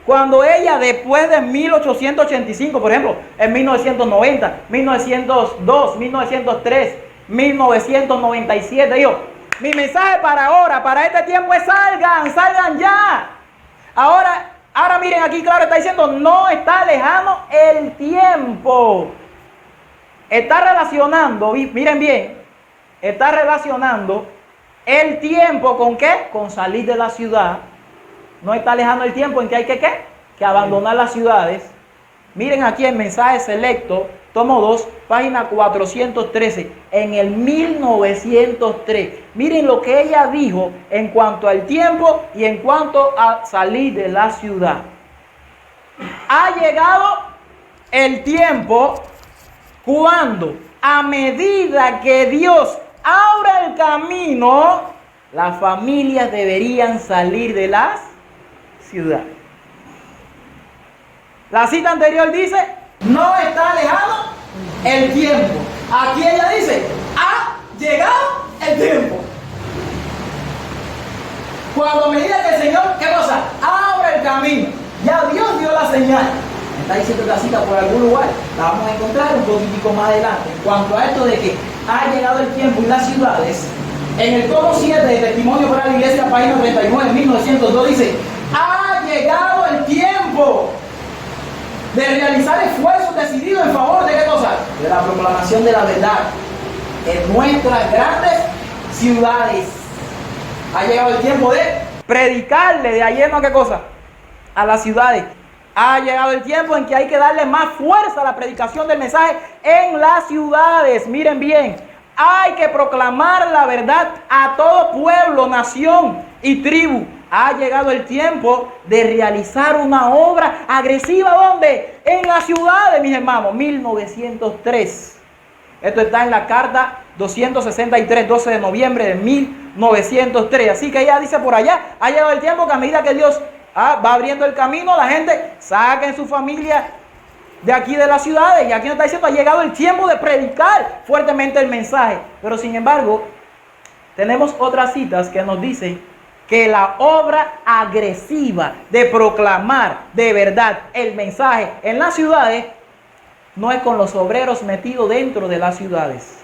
Cuando ella, después de 1885, por ejemplo, en 1990, 1902, 1903, 1997, digo, mi mensaje para ahora, para este tiempo es salgan ya. Ahora miren aquí, claro, está diciendo, no está lejano el tiempo. Está relacionando, miren bien, está relacionando el tiempo ¿con qué? Con salir de la ciudad. No está lejano el tiempo en que hay que ¿qué? Que abandonar las ciudades. Miren aquí el mensaje selecto tomo 2, página 413, en el 1903. Miren lo que ella dijo en cuanto al tiempo y en cuanto a salir de la ciudad. Ha llegado el tiempo cuando, a medida que Dios abra el camino, las familias deberían salir de las ciudades. La cita anterior dice, no está lejano el tiempo. Aquí ella dice, ha llegado el tiempo. Cuando a medida que el Señor, ¿qué cosa? Abre el camino. Ya Dios dio la señal. Me está diciendo la cita por algún lugar. La vamos a encontrar un poquitico más adelante. En cuanto a esto de que ha llegado el tiempo y las ciudades, en el tomo 7 de Testimonio para la Iglesia, página 39, 1902, dice, ha llegado el tiempo de realizar esfuerzos decididos en favor de ¿qué cosa? De la proclamación de la verdad en nuestras grandes ciudades. Ha llegado el tiempo de predicarle de ayer, ¿no? ¿Qué cosa? A las ciudades. Ha llegado el tiempo en que hay que darle más fuerza a la predicación del mensaje en las ciudades. Miren bien, hay que proclamar la verdad a todo pueblo, nación y tribu. Ha llegado el tiempo de realizar una obra agresiva. ¿Dónde? En las ciudades, mis hermanos. 1903. Esto está en la carta 263, 12 de noviembre de 1903. Así que ella dice por allá, ha llegado el tiempo que a medida que Dios va abriendo el camino, la gente saca en su familia de aquí de las ciudades. Y aquí nos está diciendo, ha llegado el tiempo de predicar fuertemente el mensaje. Pero sin embargo, tenemos otras citas que nos dicen que la obra agresiva de proclamar de verdad el mensaje en las ciudades no es con los obreros metidos dentro de las ciudades.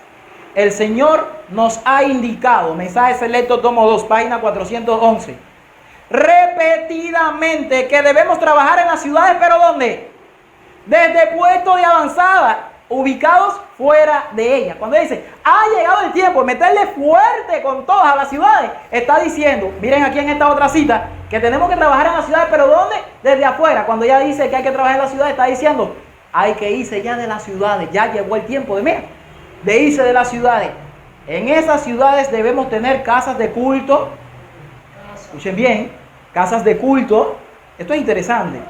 El Señor nos ha indicado, mensaje selecto tomo 2, página 411, repetidamente que debemos trabajar en las ciudades, pero ¿dónde? Desde puestos de avanzada, ubicados fuera de ella. Cuando dice, ha llegado el tiempo de meterle fuerte con todas a las ciudades, está diciendo, miren aquí en esta otra cita, que tenemos que trabajar en las ciudades, pero ¿dónde? Desde afuera. Cuando ella dice que hay que trabajar en las ciudades, está diciendo, hay que irse ya de las ciudades. Ya llegó el tiempo de irse de las ciudades. En esas ciudades debemos tener casas de culto. Escuchen bien, casas de culto. Esto es interesante.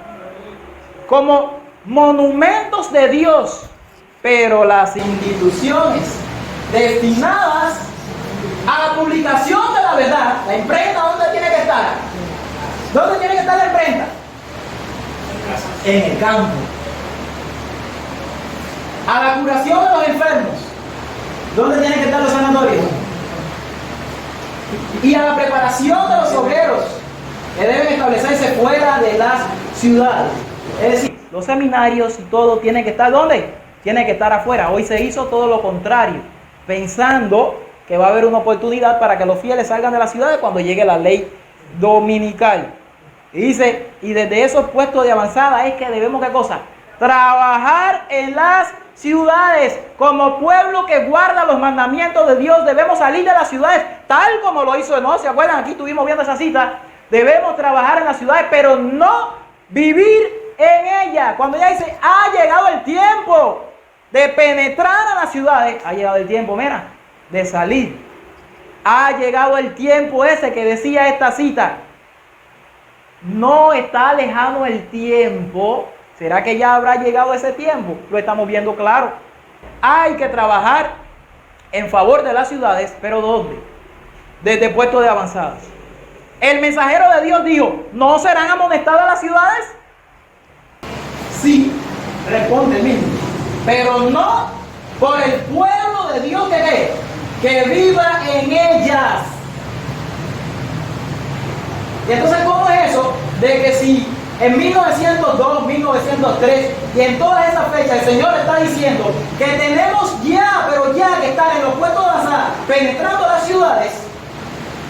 Como monumentos de Dios. Pero las instituciones destinadas a la publicación de la verdad, la imprenta, ¿dónde tiene que estar? ¿Dónde tiene que estar la imprenta? En el campo. A la curación de los enfermos, ¿dónde tienen que estar los sanatorios? Y a la preparación de los obreros, que deben establecerse fuera de las ciudades. Es decir, los seminarios y todo tienen que estar ¿dónde? Tiene que estar afuera. Hoy se hizo todo lo contrario, pensando que va a haber una oportunidad para que los fieles salgan de las ciudades cuando llegue la ley dominical. Y dice, y desde esos puestos de avanzada es que debemos, ¿qué cosa? Trabajar en las ciudades. Como pueblo que guarda los mandamientos de Dios, debemos salir de las ciudades, tal como lo hizo Enoch. ¿Se acuerdan? Aquí estuvimos viendo esa cita. Debemos trabajar en las ciudades, pero no vivir en ella. Cuando ella dice, ha llegado el tiempo de penetrar a las ciudades, ha llegado el tiempo, mira, de salir. Ha llegado el tiempo ese que decía esta cita. No está lejano el tiempo. ¿Será que ya habrá llegado ese tiempo? Lo estamos viendo claro. Hay que trabajar en favor de las ciudades, pero ¿dónde? Desde puestos de avanzadas. El mensajero de Dios dijo, ¿no serán amonestadas las ciudades? Sí, responde el mismo, pero no por el pueblo de Dios que viva en ellas. Y entonces, ¿cómo es eso? De que si en 1902, 1903 y en todas esas fechas el Señor está diciendo que tenemos ya, pero ya que estar en los puestos de avanzada, penetrando las ciudades,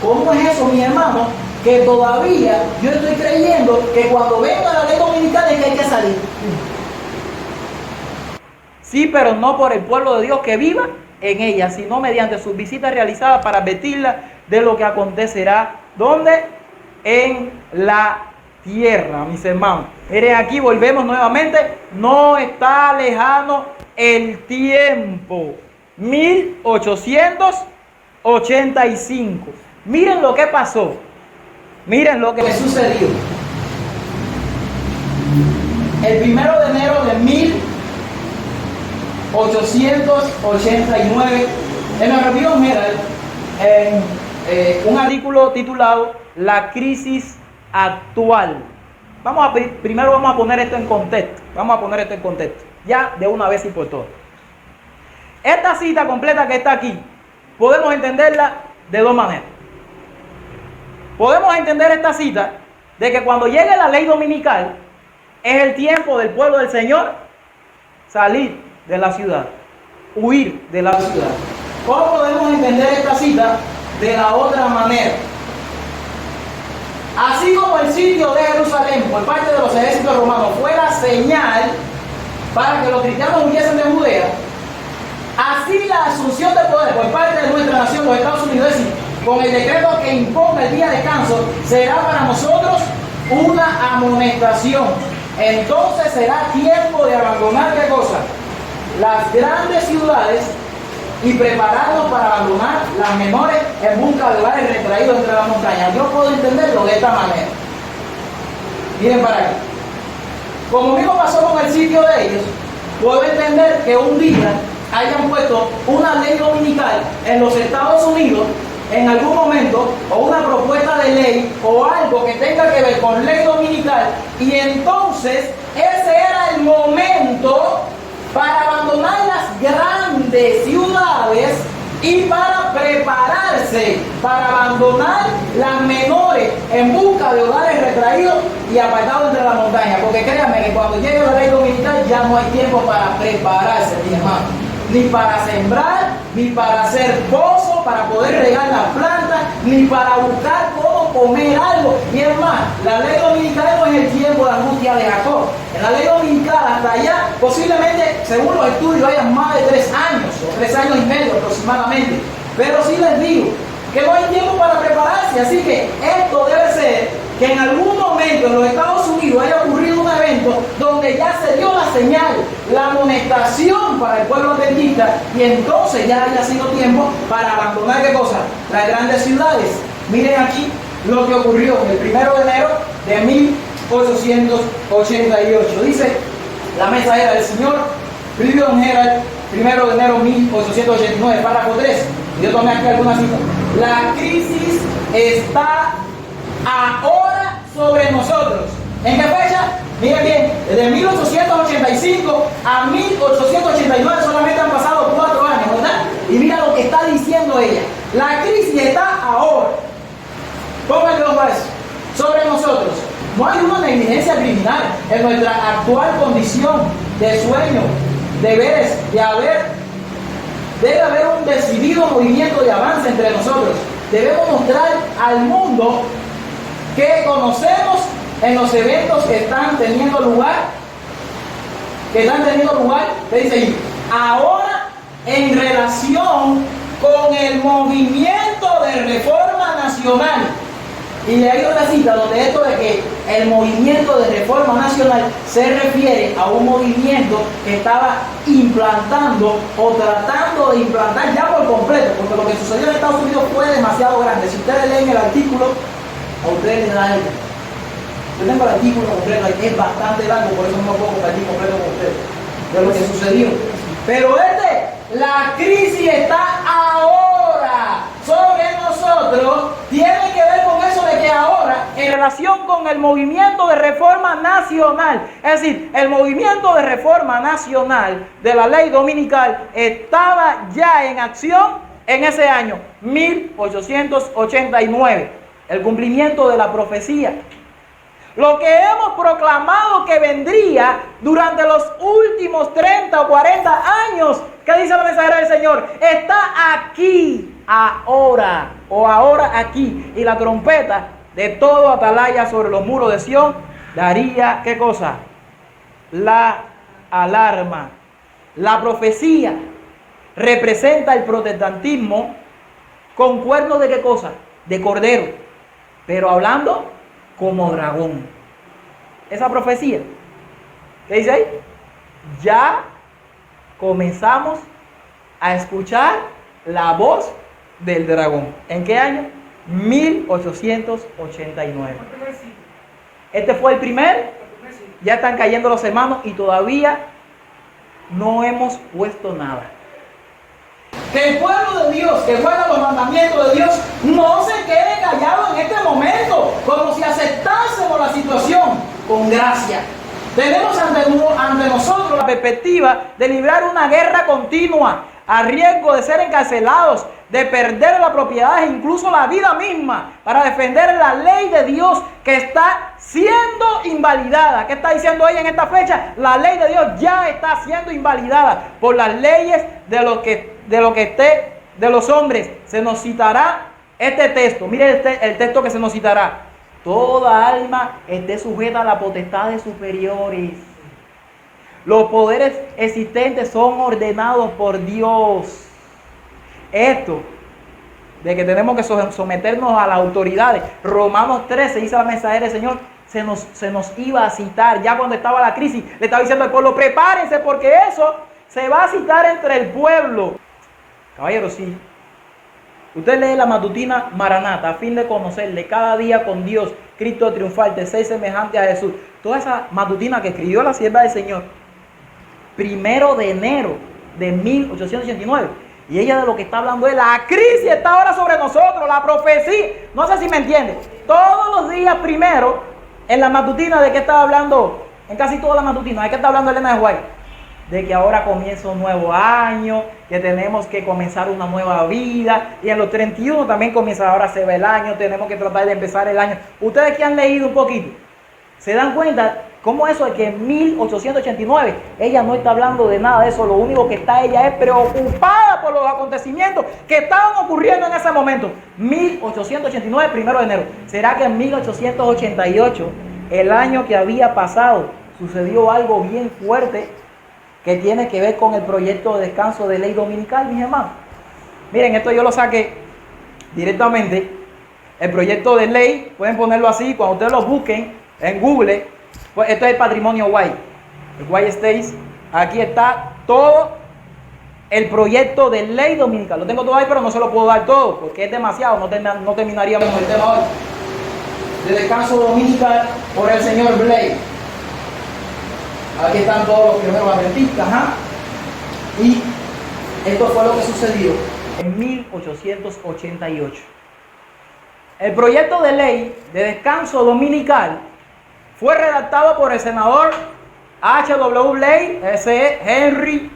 ¿cómo es eso, mi hermano? Que todavía yo estoy creyendo que cuando venga la ley dominical es que hay que salir. Sí, pero no por el pueblo de Dios que viva en ella, sino mediante sus visitas realizadas para advertirla de lo que acontecerá. ¿Dónde? En la tierra, mis hermanos. Miren, aquí volvemos nuevamente. No está lejano el tiempo. 1885. Miren lo que pasó. Miren lo que sucedió. El 1 de enero de 1889, en la Review Herald, en un artículo titulado La crisis actual. Primero vamos a poner esto en contexto. Ya de una vez y por todas. Esta cita completa que está aquí, podemos entenderla de dos maneras. Podemos entender esta cita de que cuando llegue la ley dominical, es el tiempo del pueblo del Señor salir de la ciudad, huir de la ciudad. ¿Cómo podemos entender esta cita de la otra manera? Así como el sitio de Jerusalén por parte de los ejércitos romanos fue la señal para que los cristianos huyesen de Judea, así la asunción de poder por parte de nuestra nación, los Estados Unidos, es decir, con el decreto que imponga el día de descanso, será para nosotros una amonestación. Entonces será tiempo de abandonar, ¿qué cosa? Las grandes ciudades y prepararnos para abandonar las menores en busca de hogares retraídos entre las montañas. Yo puedo entenderlo de esta manera. Miren para aquí. Como mismo pasó con el sitio de ellos, puedo entender que un día hayan puesto una ley dominical en los Estados Unidos en algún momento, o una propuesta de ley o algo que tenga que ver con ley dominical, y entonces ese era el momento para abandonar las grandes ciudades y para prepararse para abandonar las menores en busca de hogares retraídos y apartados entre las montañas. Porque créanme que cuando llegue la ley dominical ya no hay tiempo para prepararse, mi hermano, ni para sembrar, ni para hacer pozos, para poder regar las plantas, ni para buscar cómo comer algo. Y es más, la ley dominical no es el tiempo de angustia de Jacob. En la ley dominical hasta allá, posiblemente, según los estudios, hayan más de 3 años, o 3 años y medio aproximadamente. Pero sí les digo que no hay tiempo para prepararse. Así que esto debe ser que en algún momento en los Estados Unidos haya ocurrido un evento donde ya se dio la señal, la amonestación para el pueblo adventista, y entonces ya haya sido tiempo para abandonar, ¿qué cosa? Las grandes ciudades. Miren aquí lo que ocurrió el 1 de enero de 1888. Dice la mensajera del Señor, Review Herald, 1 de enero de 1889, párrafo 3. Yo tomé aquí algunas citas. La crisis está ahora sobre nosotros. ¿En qué fecha? Miren bien, desde 1885 a 1889 solamente han pasado 4 años, ¿verdad? Y mira lo que está diciendo ella. La crisis está ahora. Pónganle ojo a eso. Sobre nosotros. No hay una negligencia criminal en nuestra actual condición de sueño, deberes, de haber. Debe haber un decidido movimiento de avance entre nosotros. Debemos mostrar al mundo que conocemos en los eventos que están teniendo lugar. ¿Qué dice ahí? Ahora, en relación con el movimiento de reforma nacional. Y hay otra cita donde esto de que el movimiento de reforma nacional se refiere a un movimiento que estaba implantando o tratando de implantar ya por completo, porque lo que sucedió en Estados Unidos fue demasiado grande. Si ustedes leen el artículo, a ustedes les da algo. Yo tengo el artículo completo, es bastante largo, por eso no puedo compartir completo con ustedes de lo que sucedió. Pero la crisis está ahora sobre nosotros. Tiene que ver con eso de que ahora, en relación con el movimiento de reforma nacional, es decir, el movimiento de reforma nacional de la ley dominical estaba ya en acción en ese año 1889, el cumplimiento de la profecía. Lo que hemos proclamado que vendría durante los últimos 30 o 40 años, ¿qué dice la mensajera del Señor? Está aquí, ahora, o ahora aquí. Y la trompeta de todo atalaya sobre los muros de Sión daría, ¿qué cosa? La alarma. La profecía representa el protestantismo con cuernos de, ¿qué cosa? De cordero, pero hablando como dragón. Esa profecía, ¿qué dice ahí? Ya comenzamos a escuchar la voz del dragón. ¿En qué año? 1889. Este fue el primer. Ya están cayendo los hermanos y todavía no hemos puesto nada. Que el pueblo de Dios, que guarda los mandamientos de Dios, no se quede callado en este momento, como si aceptásemos la situación con gracia. Tenemos ante nosotros La perspectiva de librar una guerra continua, a riesgo de ser encarcelados, de perder las propiedades, incluso la vida misma, para defender la ley de Dios que está siendo invalidada. ¿Qué está diciendo ella en esta fecha? La ley de Dios ya está siendo invalidada por las leyes de los hombres. Se nos citará este texto. Mire el texto que se nos citará. Toda alma esté sujeta a las potestades superiores. Los poderes existentes son ordenados por Dios. Esto de que tenemos que someternos a las autoridades. Romanos 13 dice la mensajera del Señor, se nos iba a citar. Ya cuando estaba la crisis, le estaba diciendo al pueblo, prepárense porque eso se va a citar entre el pueblo. Caballero, sí. Usted lee la matutina Maranata a fin de conocerle cada día con Dios, Cristo triunfal, de ser semejante a Jesús. Toda esa matutina que escribió la sierva del Señor, 1 de enero de 1889. Y ella de lo que está hablando es la crisis está ahora sobre nosotros, la profecía. No sé si me entiende. Todos los días primero, en la matutina, ¿de qué estaba hablando? En casi todas las matutinas, ¿de qué está hablando Elena de White? De que ahora comienza un nuevo año, que tenemos que comenzar una nueva vida. Y en los 31 también comienza, ahora se ve el año, tenemos que tratar de empezar el año. Ustedes que han leído un poquito, ¿se dan cuenta cómo eso de que en 1889 ella no está hablando de nada de eso? Lo único que está ella es preocupada por los acontecimientos que estaban ocurriendo en ese momento. 1889, 1 de enero. ¿Será que en 1888, el año que había pasado, sucedió algo bien fuerte que tiene que ver con el proyecto de descanso de ley dominical, mis hermanos? Miren, esto yo lo saqué directamente. El proyecto de ley, pueden ponerlo así, cuando ustedes lo busquen en Google, pues esto es el patrimonio White, el White States. Aquí está todo el proyecto de ley dominical. Lo tengo todo ahí, pero no se lo puedo dar todo porque es demasiado. No terminaríamos el tema hoy de descanso dominical por el señor Blake. Aquí están todos los primeros adventistas. Y esto fue lo que sucedió en 1888. El proyecto de ley de descanso dominical fue redactado por el senador H.W. Blair, ese Henry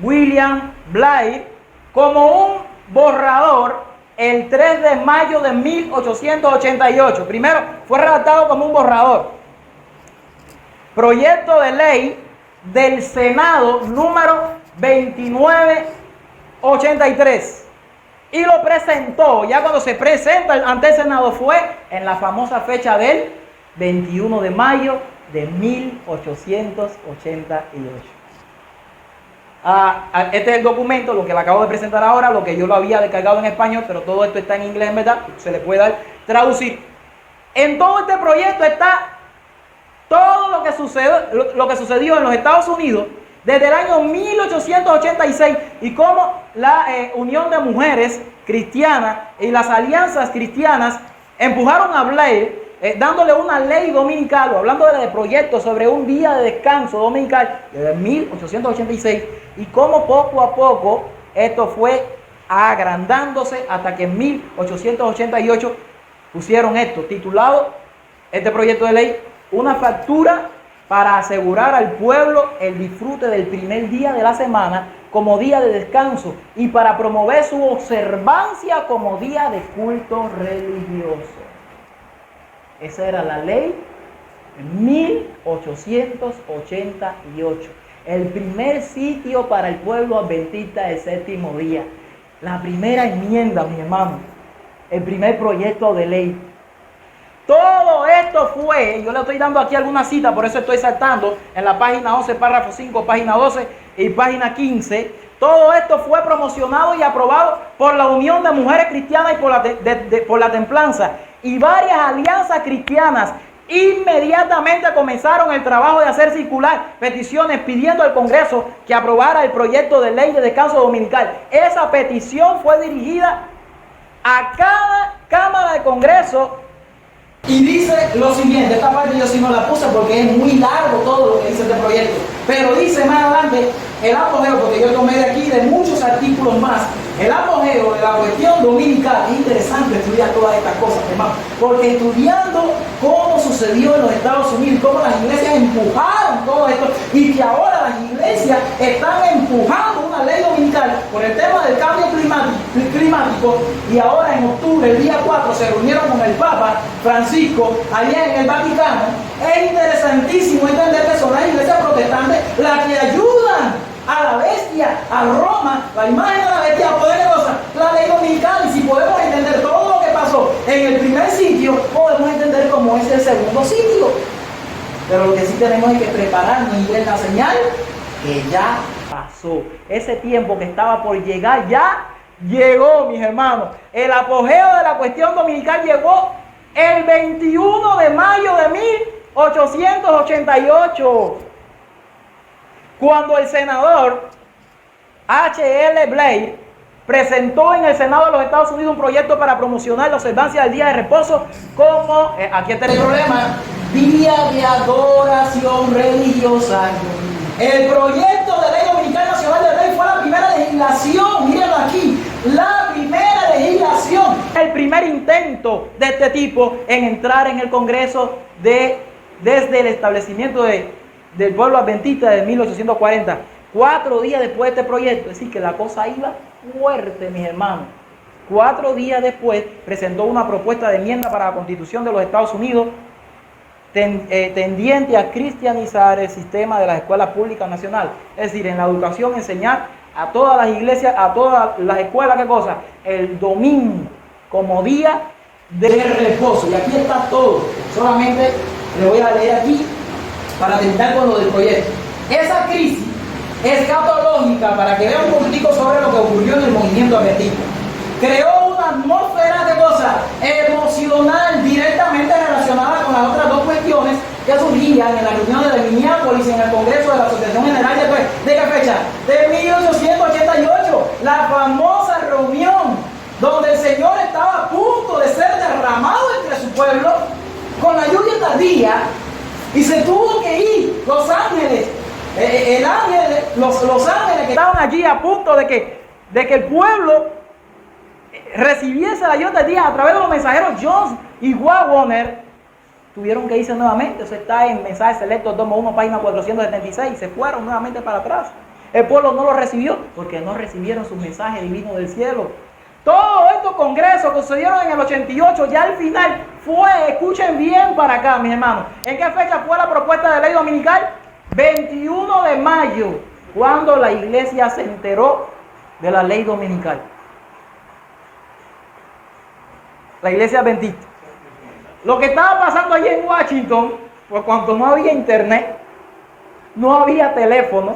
William Blair, como un borrador el 3 de mayo de 1888. Primero, fue redactado como un borrador. Proyecto de ley del Senado número 2983. Y lo presentó, ya cuando se presenta ante el Senado fue en la famosa fecha del 21 de mayo de 1888. Este es el documento, lo que le acabo de presentar ahora, lo que yo lo había descargado en español, pero todo esto está en inglés, en verdad, se le puede dar traducir. En todo este proyecto está todo lo que sucedió en los Estados Unidos desde el año 1886 y cómo la Unión de Mujeres Cristianas y las alianzas cristianas empujaron a Blair, dándole una ley dominical, o hablando de proyectos sobre un día de descanso dominical desde 1886, y cómo poco a poco esto fue agrandándose hasta que en 1888 pusieron esto, titulado este proyecto de ley, una factura para asegurar al pueblo el disfrute del primer día de la semana como día de descanso y para promover su observancia como día de culto religioso. Esa era la ley en 1888. El primer sitio para el pueblo adventista del séptimo día. La primera enmienda, mi hermano. El primer proyecto de ley. Todo esto fue, yo le estoy dando aquí alguna cita, por eso estoy saltando en la página 11, párrafo 5, página 12 y página 15. Todo esto fue promocionado y aprobado por la Unión de Mujeres Cristianas y por la Templanza y varias alianzas cristianas Inmediatamente comenzaron el trabajo de hacer circular peticiones pidiendo al Congreso que aprobara el proyecto de ley de descanso dominical. Esa petición fue dirigida a cada Cámara de Congreso. Y dice lo siguiente, esta parte yo sí no la puse porque es muy largo todo lo que dice este proyecto, pero dice más adelante el apogeo, porque yo tomé de aquí de muchos artículos más, el apogeo de la cuestión dominical. Es interesante estudiar todas estas cosas, hermano, porque estudiando cómo sucedió en los Estados Unidos, cómo las iglesias empujaron todo esto, y que ahora las iglesias están empujando una ley dominical por el tema del cambio climático, y ahora en octubre, el día 4, se reunieron con el Papa Francisco allá en el Vaticano. Es interesantísimo entender que son las iglesias protestantes las que ayudan a la bestia, a Roma, la imagen de la bestia, a poder negociar la ley dominical. Y si podemos entender todo lo que pasó en el primer sitio, podemos entender cómo es el segundo sitio. Pero lo que sí tenemos es que prepararnos y ver la señal que ya pasó. Ese tiempo que estaba por llegar ya llegó, mis hermanos. El apogeo de la cuestión dominical llegó el 21 de mayo de 1888. Cuando el senador H.L. Blair presentó en el Senado de los Estados Unidos un proyecto para promocionar la observancia del día de reposo como, aquí está el problema, día de adoración religiosa. El proyecto de ley dominical nacional de ley fue la primera legislación, mírenlo aquí, la primera legislación. El primer intento de este tipo en entrar en el Congreso desde el establecimiento del pueblo adventista de 1840. 4 días después de este proyecto, es decir, que la cosa iba fuerte, mis hermanos. 4 días después presentó una propuesta de enmienda para la Constitución de los Estados Unidos tendiente a cristianizar el sistema de las escuelas públicas nacionales. Es decir, en la educación enseñar a todas las iglesias, a todas las escuelas, ¿qué cosa? El domingo como día de reposo. Y aquí está todo. Solamente le voy a leer aquí para terminar con lo del proyecto. Esa crisis escatológica, para que vean un poquitico sobre lo que ocurrió en el movimiento adventista, creó una atmósfera de cosas emocional directamente relacionada con las otras dos cuestiones que surgían en las reuniones de Minneapolis en el Congreso de la Asociación General ¿de qué fecha? De 1888, la famosa reunión donde el Señor estaba a punto de ser derramado entre su pueblo con la lluvia tardía, y se tuvo que ir los ángeles, los ángeles que estaban allí a punto de que el pueblo recibiese la lluvia tardía a través de los mensajeros Jones y Warner, tuvieron que irse nuevamente. Eso está en Mensajes Selectos, tomo 1, página 476. Se fueron nuevamente para atrás. El pueblo no lo recibió porque no recibieron su mensaje divino del cielo. Todos estos congresos que sucedieron en el 88, ya al final fue, escuchen bien para acá, mis hermanos. ¿En qué fecha fue la propuesta de ley dominical? 21 de mayo, cuando la iglesia se enteró de la ley dominical. La iglesia adventista. Lo que estaba pasando allí en Washington, por cuanto no había internet, no había teléfono,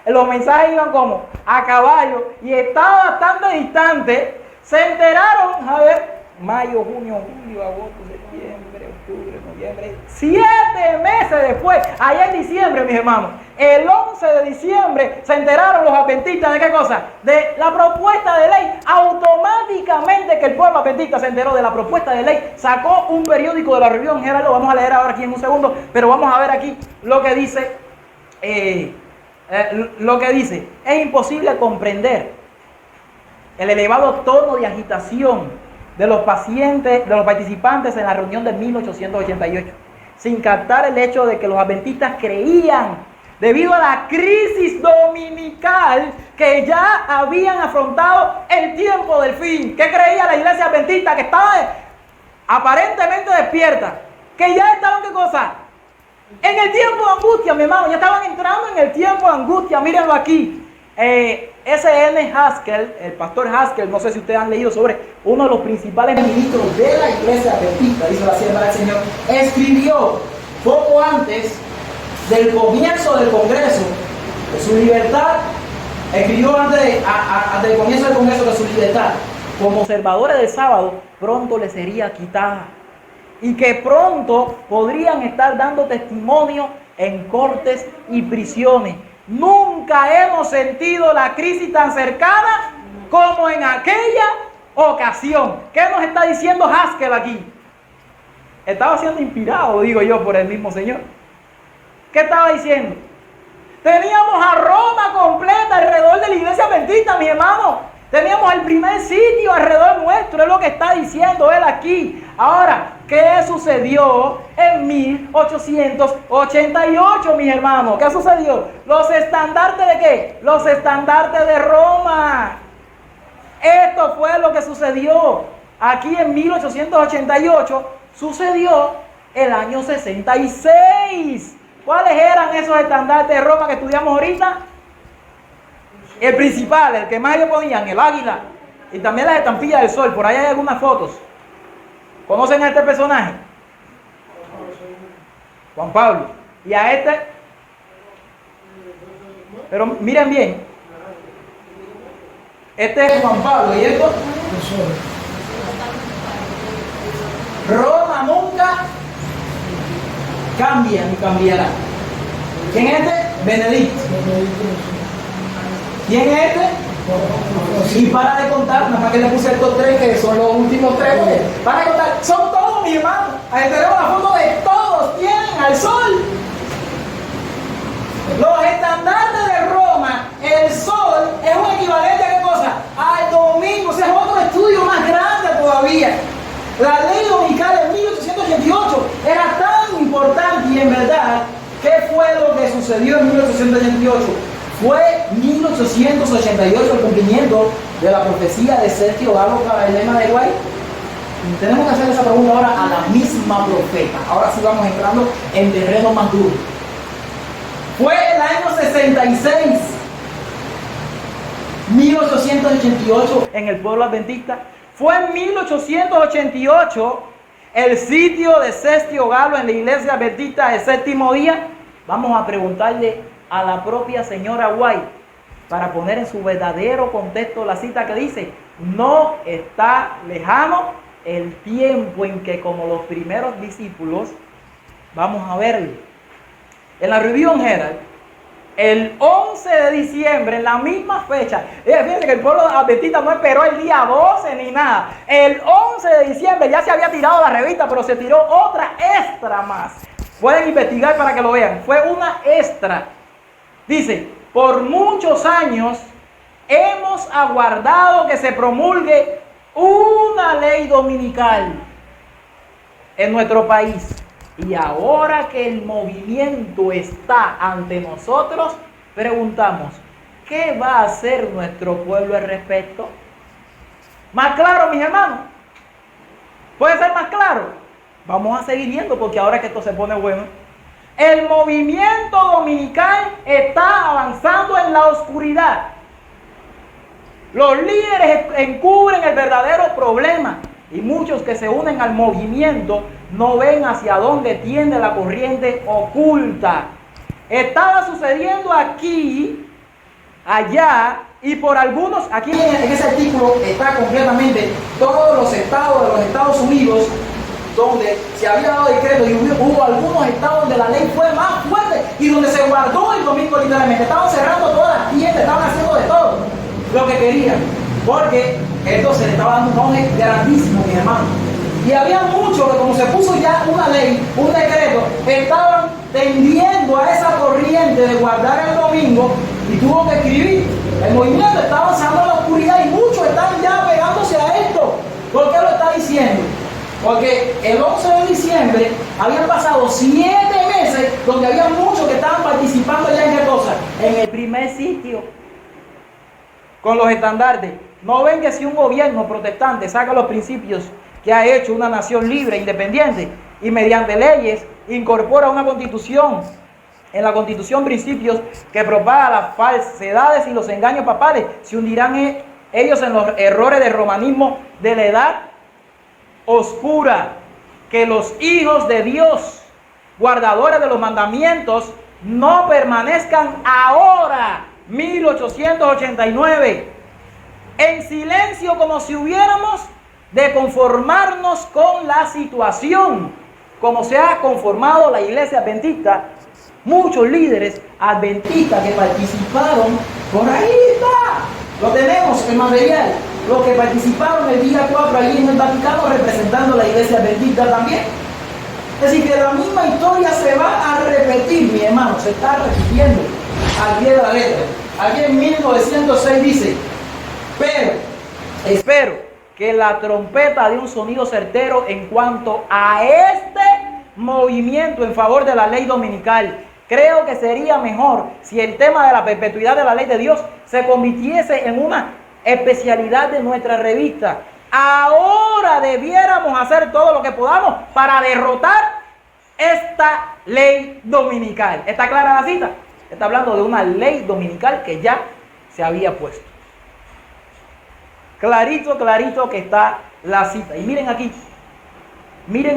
los mensajes iban como a caballo y estaba bastante distante. Se enteraron, a ver, mayo, junio, julio, agosto, septiembre, octubre, noviembre, 7 meses después, allá en diciembre, mis hermanos, el 11 de diciembre se enteraron los adventistas de qué cosa, de la propuesta de ley. Automáticamente que el pueblo adventista se enteró de la propuesta de ley, sacó un periódico de la Revista General. Lo vamos a leer ahora aquí en un segundo, pero vamos a ver aquí lo que dice. Es imposible comprender el elevado tono de agitación de los participantes en la reunión de 1888, sin captar el hecho de que los adventistas creían, debido a la crisis dominical, que ya habían afrontado el tiempo del fin. ¿Qué creía la iglesia adventista? Que estaba aparentemente despierta, que ya estaban, ¿qué cosa? En el tiempo de angustia, mi hermano, ya estaban entrando en el tiempo de angustia. Mírenlo aquí. S.N. Haskell, el pastor Haskell, no sé si ustedes han leído sobre uno de los principales ministros de la iglesia adventista, dice la sierva del Señor, escribió poco antes del comienzo del Congreso de su libertad, escribió antes del comienzo del Congreso de su libertad: como observadores del sábado, pronto les sería quitada. y que pronto podrían estar dando testimonio en cortes y prisiones. Nunca hemos sentido la crisis tan cercana como en aquella ocasión. ¿Qué nos está diciendo Haskell aquí? Estaba siendo inspirado, digo yo, por el mismo Señor. ¿Qué estaba diciendo? Teníamos a Roma completa alrededor de la iglesia adventista, mi hermano. Teníamos el primer sitio alrededor nuestro, es lo que está diciendo él aquí. Ahora, ¿qué sucedió en 1888, mis hermanos? ¿Qué sucedió? ¿Los estandartes de qué? Los estandartes de Roma. Esto fue lo que sucedió. Aquí en 1888 sucedió el año 66. ¿Cuáles eran esos estandartes de Roma que estudiamos ahorita? El principal, el que más ellos ponían, el águila. Y también las estampillas del sol. Por ahí hay algunas fotos. ¿Conocen a este personaje? Juan Pablo. Y a este. Pero miren bien. Este es Juan Pablo. ¿Y esto? Roma nunca cambia ni cambiará. ¿Quién es este? Benedicto. ¿Quién es este? Y para de contar, nada más que le puse estos tres que son los últimos tres. Para de contar, son todos mis hermanos. Ahí tenemos la foto de todos, tienen al sol. Los estandartes de Roma, el sol es un equivalente a qué cosa? Al domingo, o sea, es otro estudio más grande todavía. La ley dominical en 1888 era tan importante y en verdad, ¿qué fue lo que sucedió en 1888? Fue 1888 el cumplimiento de la profecía de Sergio Galo para el lema de Guay. Tenemos que hacer esa pregunta ahora a la misma profeta. Ahora sí vamos entrando en terreno más duro. Fue el año 66, 1888 en el pueblo adventista. Fue en 1888 el sitio de Sergio Galo en la iglesia adventista del séptimo día. Vamos a preguntarle a la propia señora White para poner en su verdadero contexto la cita que dice: no está lejano el tiempo en que, como los primeros discípulos, vamos a verlo. En la Review Herald, el 11 de diciembre, en la misma fecha, fíjense que el pueblo adventista no esperó el día 12 ni nada. El 11 de diciembre ya se había tirado la revista, pero se tiró otra extra más. Pueden investigar para que lo vean. Fue una extra. Dice: por muchos años hemos aguardado que se promulgue una ley dominical en nuestro país. Y ahora que el movimiento está ante nosotros, preguntamos: ¿qué va a hacer nuestro pueblo al respecto? ¿Más claro, mis hermanos? ¿Puede ser más claro? Vamos a seguir viendo, porque ahora que esto se pone bueno. El movimiento dominical está avanzando en la oscuridad. Los líderes encubren el verdadero problema. Y muchos que se unen al movimiento no ven hacia dónde tiende la corriente oculta. Estaba sucediendo aquí, allá, y por algunos, aquí en ese artículo está completamente todos los estados de los Estados Unidos donde se había dado decreto, y hubo algunos estados donde la ley fue más fuerte y donde se guardó el domingo literalmente. Estaban cerrando todas las tiendas, estaban haciendo de todo lo que querían, porque esto se le estaba dando un auge grandísimo, mis hermanos. Y había muchos que, como se puso ya una ley, un decreto, estaban tendiendo a esa corriente de guardar el domingo, y tuvo que escribir. El movimiento está avanzando en la oscuridad y muchos están ya pegándose a esto. ¿Por qué lo está diciendo? Porque el 11 de diciembre habían pasado 7 meses donde había muchos que estaban participando ya en qué cosa, en el primer sitio, con los estandartes. ¿No ven que si un gobierno protestante saca los principios que ha hecho una nación libre, independiente, y mediante leyes incorpora una constitución, en la constitución principios que propaga las falsedades y los engaños papales, se hundirán ellos en los errores del romanismo de la edad oscura? Que los hijos de Dios, guardadores de los mandamientos, no permanezcan ahora, 1889, en silencio, como si hubiéramos de conformarnos con la situación, como se ha conformado la iglesia adventista. Muchos líderes adventistas que participaron, por ahí está, lo tenemos en material, los que participaron el día 4 allí en el Vaticano representando la iglesia adventista también. Es decir, que la misma historia se va a repetir, mi hermano, se está repitiendo al pie de la letra. Aquí en 1906 dice, pero espero que la trompeta dé un sonido certero en cuanto a este movimiento en favor de la ley dominical. Creo que sería mejor si el tema de la perpetuidad de la ley de Dios se convirtiese en una especialidad de nuestra revista. Ahora debiéramos hacer todo lo que podamos para derrotar esta ley dominical. ¿Está clara la cita? Está hablando de una ley dominical que ya se había puesto. Clarito, clarito que está la cita. Y miren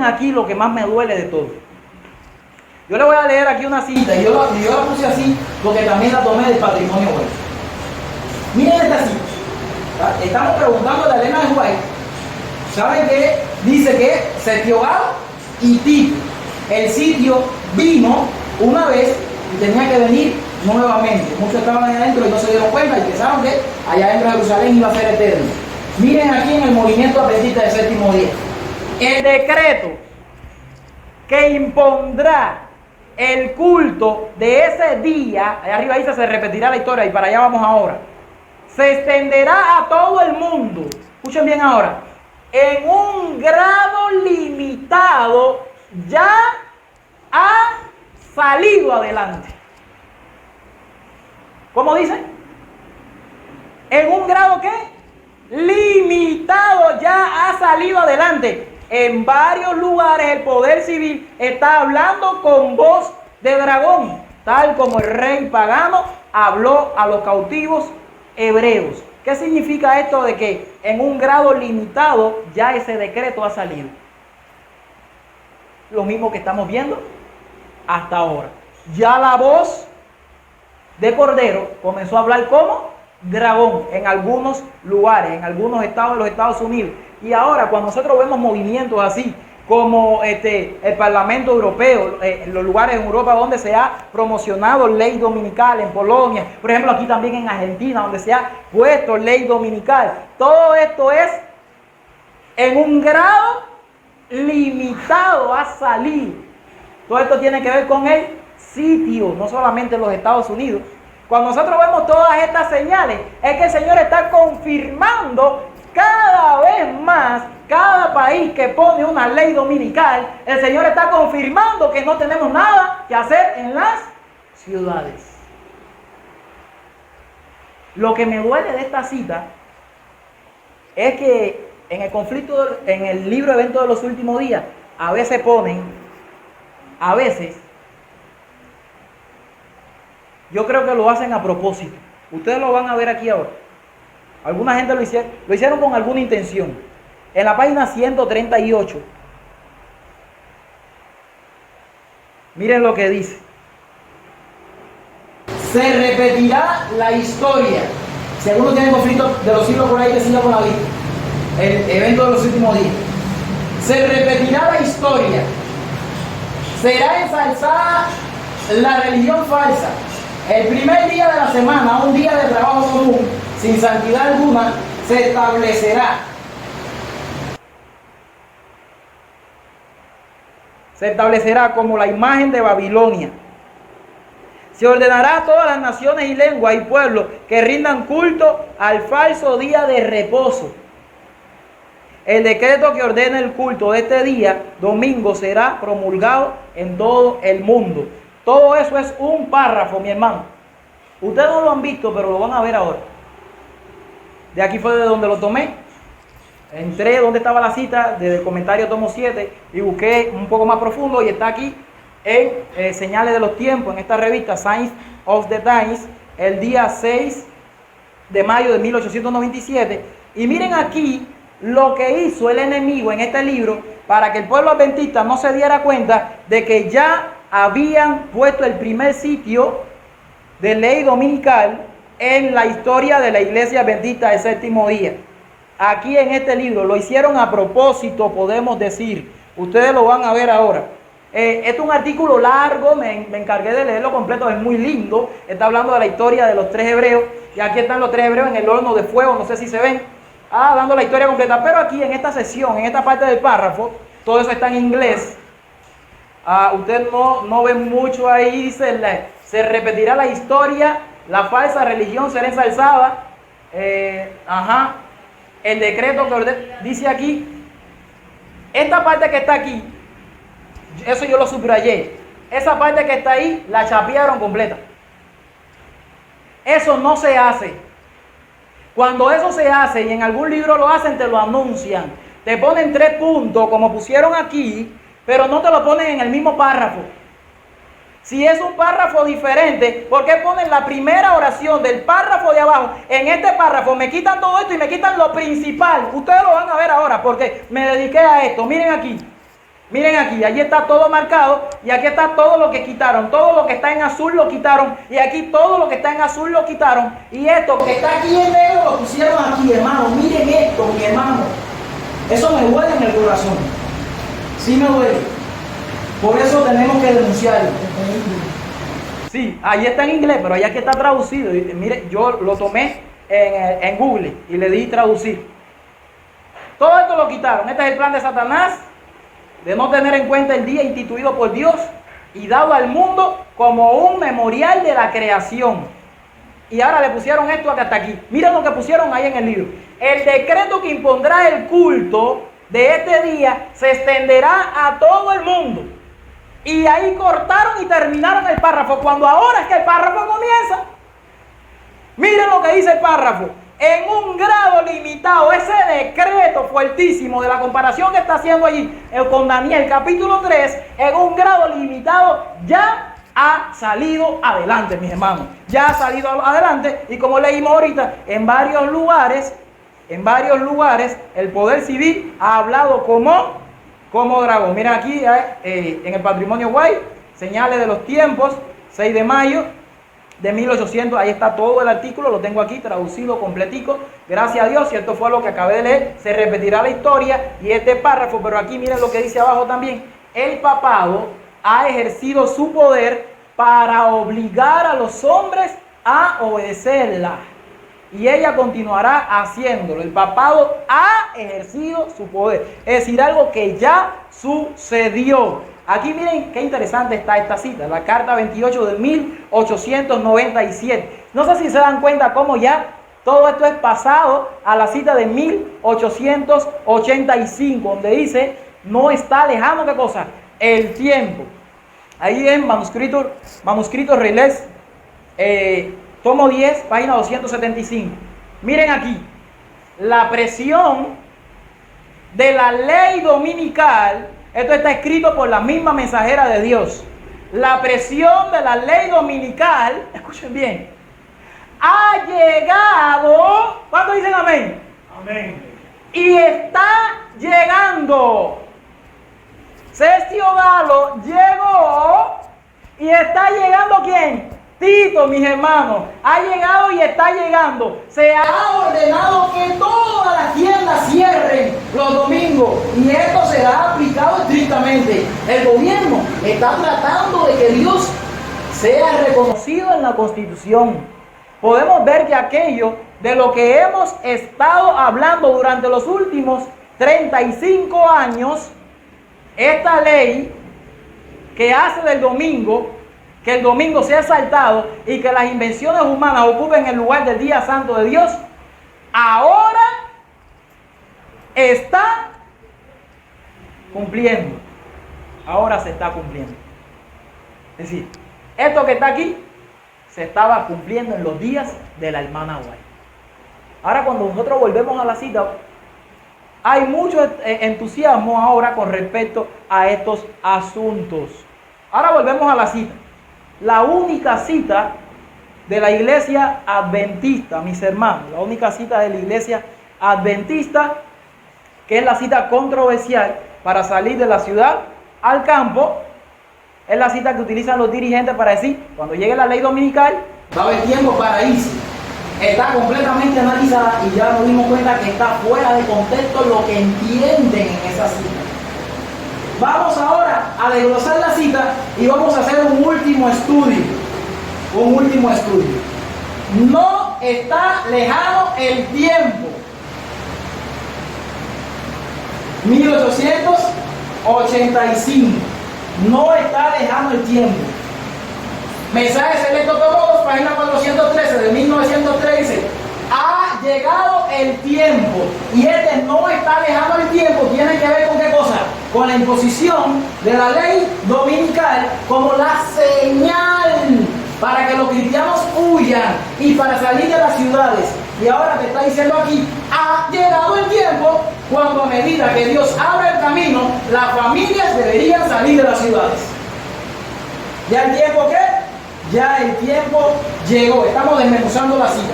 aquí lo que más me duele de todo. Yo le voy a leer aquí una cita, y yo la puse así porque también la tomé del patrimonio web. Miren esta cita. Estamos preguntando a Elena de White. ¿Saben qué? Dice que Setiogao y Tito, el sitio vino una vez y tenía que venir nuevamente. Muchos estaban ahí adentro y no se dieron cuenta y pensaron que allá dentro de Jerusalén iba a ser eterno. Miren aquí en el movimiento adventista del séptimo día. El decreto que impondrá el culto de ese día, allá arriba dice se repetirá la historia y para allá vamos ahora, se extenderá a todo el mundo. Escuchen bien ahora. En un grado limitado ya ha salido adelante. ¿Cómo dice? En un grado ¿qué? Limitado ya ha salido adelante. En varios lugares el poder civil está hablando con voz de dragón, tal como el rey pagano habló a los cautivos hebreos. ¿Qué significa esto de que en un grado limitado ya ese decreto ha salido? Lo mismo que estamos viendo hasta ahora. Ya la voz de Cordero comenzó a hablar como dragón en algunos lugares, en algunos estados de los Estados Unidos. Y ahora cuando nosotros vemos movimientos así, como el Parlamento Europeo, en los lugares en Europa donde se ha promocionado ley dominical, en Polonia, por ejemplo aquí también en Argentina, donde se ha puesto ley dominical, todo esto es en un grado limitado a salir. Todo esto tiene que ver con el sitio, no solamente en los Estados Unidos. Cuando nosotros vemos todas estas señales, es que el Señor está confirmando cada vez más, cada país que pone una ley dominical, el Señor está confirmando que no tenemos nada que hacer en las ciudades. Lo que me duele de esta cita es que en el conflicto, en el libro Eventos de los Últimos Días, a veces yo creo que lo hacen a propósito. Ustedes lo van a ver aquí ahora. Alguna gente lo hicieron con alguna intención. En la página 138, miren lo que dice. Se repetirá la historia. Si alguno tiene conflicto de los siglos por ahí, que siga con la vida. El evento de los últimos días. Se repetirá la historia. Será ensalzada la religión falsa. El primer día de la semana, un día de trabajo común, sin santidad alguna, se establecerá. Se establecerá como la imagen de Babilonia. Se ordenará a todas las naciones y lenguas y pueblos que rindan culto al falso día de reposo. El decreto que ordena el culto de este día, domingo, será promulgado en todo el mundo. Todo eso es un párrafo, mi hermano. Ustedes no lo han visto, pero lo van a ver ahora. De aquí fue de donde lo tomé. Entré donde estaba la cita, desde el comentario tomo 7, y busqué un poco más profundo, y está aquí en Señales de los Tiempos, en esta revista Signs of the Times, el día 6 de mayo de 1897. Y miren aquí lo que hizo el enemigo en este libro para que el pueblo adventista no se diera cuenta de que ya habían puesto el primer sitio de ley dominical en la historia de la iglesia adventista del séptimo día. aquí en este libro. Lo hicieron a propósito, podemos decir. Ustedes lo van a ver ahora. Este es un artículo largo, me encargué de leerlo completo, es muy lindo. Está hablando de la historia de los 3 hebreos. Y aquí están los 3 hebreos en el horno de fuego, no sé si se ven. Dando la historia completa. Pero aquí en esta sección, en esta parte del párrafo, todo eso está en inglés. Usted no ve mucho ahí, dice, se repetirá la historia, la falsa religión será ensalzada. El decreto que dice aquí, esta parte que está aquí, eso yo lo subrayé. Esa parte que está ahí, la chapearon completa. Eso no se hace. Cuando eso se hace y en algún libro lo hacen, te lo anuncian. Te ponen 3 puntos, como pusieron aquí, pero no te lo ponen en el mismo párrafo. Si es un párrafo diferente, ¿por qué ponen la primera oración del párrafo de abajo? En este párrafo me quitan todo esto y me quitan lo principal. Ustedes lo van a ver ahora porque me dediqué a esto. Miren aquí. Miren aquí, allí está todo marcado y aquí está todo lo que quitaron. Todo lo que está en azul lo quitaron y aquí todo lo que está en azul lo quitaron. Y esto que está aquí en negro lo pusieron aquí, hermano. Miren esto, mi hermano. Eso me duele en el corazón. Sí me duele. Por eso tenemos que denunciarlo. Sí, ahí está en inglés, pero allá que está traducido. Y, mire, yo lo tomé en Google y le di traducir. Todo esto lo quitaron. Este es el plan de Satanás de no tener en cuenta el día instituido por Dios y dado al mundo como un memorial de la creación. Y ahora le pusieron esto hasta aquí. Miren lo que pusieron ahí en el libro. El decreto que impondrá el culto de este día se extenderá a todo el mundo. Y ahí cortaron y terminaron el párrafo, cuando ahora es que el párrafo comienza. Miren lo que dice el párrafo. En un grado limitado, ese decreto fuertísimo de la comparación que está haciendo allí con Daniel capítulo 3, en un grado limitado ya ha salido adelante, mis hermanos. Ya ha salido adelante y como leímos ahorita, en varios lugares, el poder civil ha hablado como dragón. Miren aquí en el patrimonio Guay, señales de los tiempos, 6 de mayo de 1800, ahí está todo el artículo, lo tengo aquí traducido completico, gracias a Dios, y esto fue lo que acabé de leer, se repetirá la historia y este párrafo, pero aquí miren lo que dice abajo también, el papado ha ejercido su poder para obligar a los hombres a obedecerla, y ella continuará haciéndolo. El papado ha ejercido su poder, es decir, algo que ya sucedió. Aquí miren qué interesante está esta cita, la carta 28 de 1897. No sé si se dan cuenta cómo ya todo esto es pasado a la cita de 1885, donde dice, no está lejano, ¿qué cosa? El tiempo. Ahí en manuscrito Relés, tomo 10, página 275. Miren aquí, la presión de la ley dominical. Esto está escrito por la misma mensajera de Dios. La presión de la ley dominical, escuchen bien, ha llegado, ¿cuántos dicen amén? Amén. Y está llegando. Sergio Galo llegó y está llegando ¿quién? Tito, mis hermanos, ha llegado y está llegando. Se ha ordenado que todas las tiendas cierren los domingos y esto será aplicado estrictamente. El gobierno está tratando de que Dios sea reconocido en la Constitución. Podemos ver que aquello de lo que hemos estado hablando durante los últimos 35 años, esta ley que hace del domingo, que el domingo sea exaltado y que las invenciones humanas ocupen el lugar del día santo de Dios, ahora está cumpliendo. Ahora se está cumpliendo. Es decir, esto que está aquí se estaba cumpliendo en los días de la hermana White. Ahora cuando nosotros volvemos a la cita, hay mucho entusiasmo ahora con respecto a estos asuntos. Ahora volvemos a la cita. La única cita de la iglesia adventista, mis hermanos, la única cita de la iglesia adventista, que es la cita controversial para salir de la ciudad al campo, es la cita que utilizan los dirigentes para decir, cuando llegue la ley dominical, va a haber tiempo para irse. está completamente analizada y ya nos dimos cuenta que está fuera de contexto lo que entienden en esa cita. Vamos ahora a desglosar la cita y vamos a hacer un último estudio. No está lejano el tiempo. 1885. No está lejano el tiempo. Mensaje selecto todos, página 413 de 1913. Ha llegado el tiempo. Y este no está lejano el tiempo. Tiene que ver con qué cosa? Con la imposición de la ley dominical como la señal para que los cristianos huyan y para salir de las ciudades. Y ahora te está diciendo aquí, ha llegado el tiempo cuando a medida que Dios abre el camino, las familias deberían salir de las ciudades. ¿Ya el tiempo qué? Ya el tiempo llegó. Estamos desmenuzando la cita.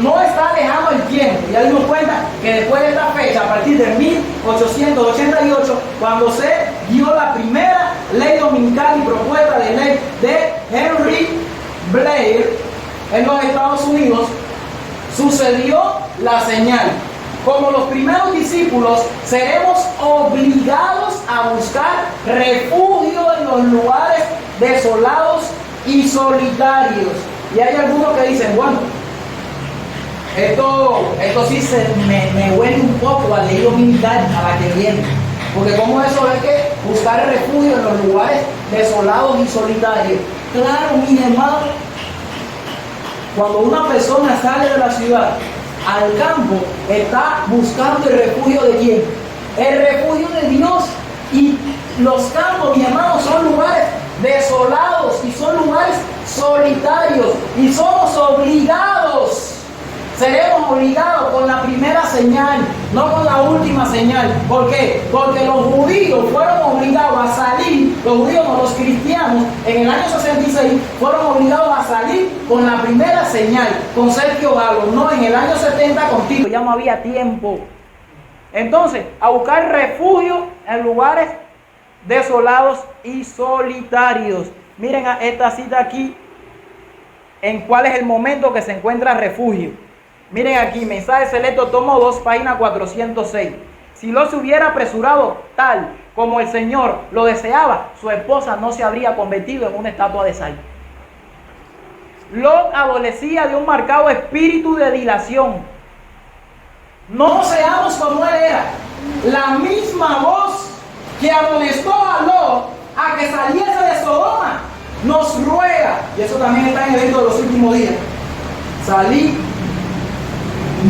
No está lejano el tiempo. Ya dimos cuenta que después de esta fecha, a partir de 1888, cuando se dio la primera ley dominical y propuesta de ley de Henry Blair en los Estados Unidos, sucedió la señal. Como los primeros discípulos, seremos obligados a buscar refugio en los lugares desolados y solitarios. Y hay algunos que dicen, bueno, esto sí me huele un poco a ley dominical a la que viene. Porque como eso es que buscar refugio en los lugares desolados y solitarios. Claro, mi hermano, cuando una persona sale de la ciudad al campo, está buscando el refugio de quién? El refugio de Dios. Y los campos, mi hermano, son lugares desolados y son lugares solitarios. Y somos obligados. Seremos obligados con la primera señal, no con la última señal. ¿Por qué? Porque los judíos fueron obligados a salir, los judíos no, los cristianos, en el año 66 fueron obligados a salir con la primera señal, con Sergio Galo, no en el año 70 con Tito. Ya no había tiempo. Entonces, a buscar refugio en lugares desolados y solitarios. Miren a esta cita aquí, en cuál es el momento que se encuentra refugio. Miren aquí, mensaje selecto, tomo 2, página 406. Si Lot se hubiera apresurado tal como el Señor lo deseaba, su esposa no se habría convertido en una estatua de sal. Lot adolecía de un marcado espíritu de dilación. No seamos como él era. La misma voz que amonestó a Lot a que saliese de Sodoma nos ruega, y eso también está en el evento de los últimos días,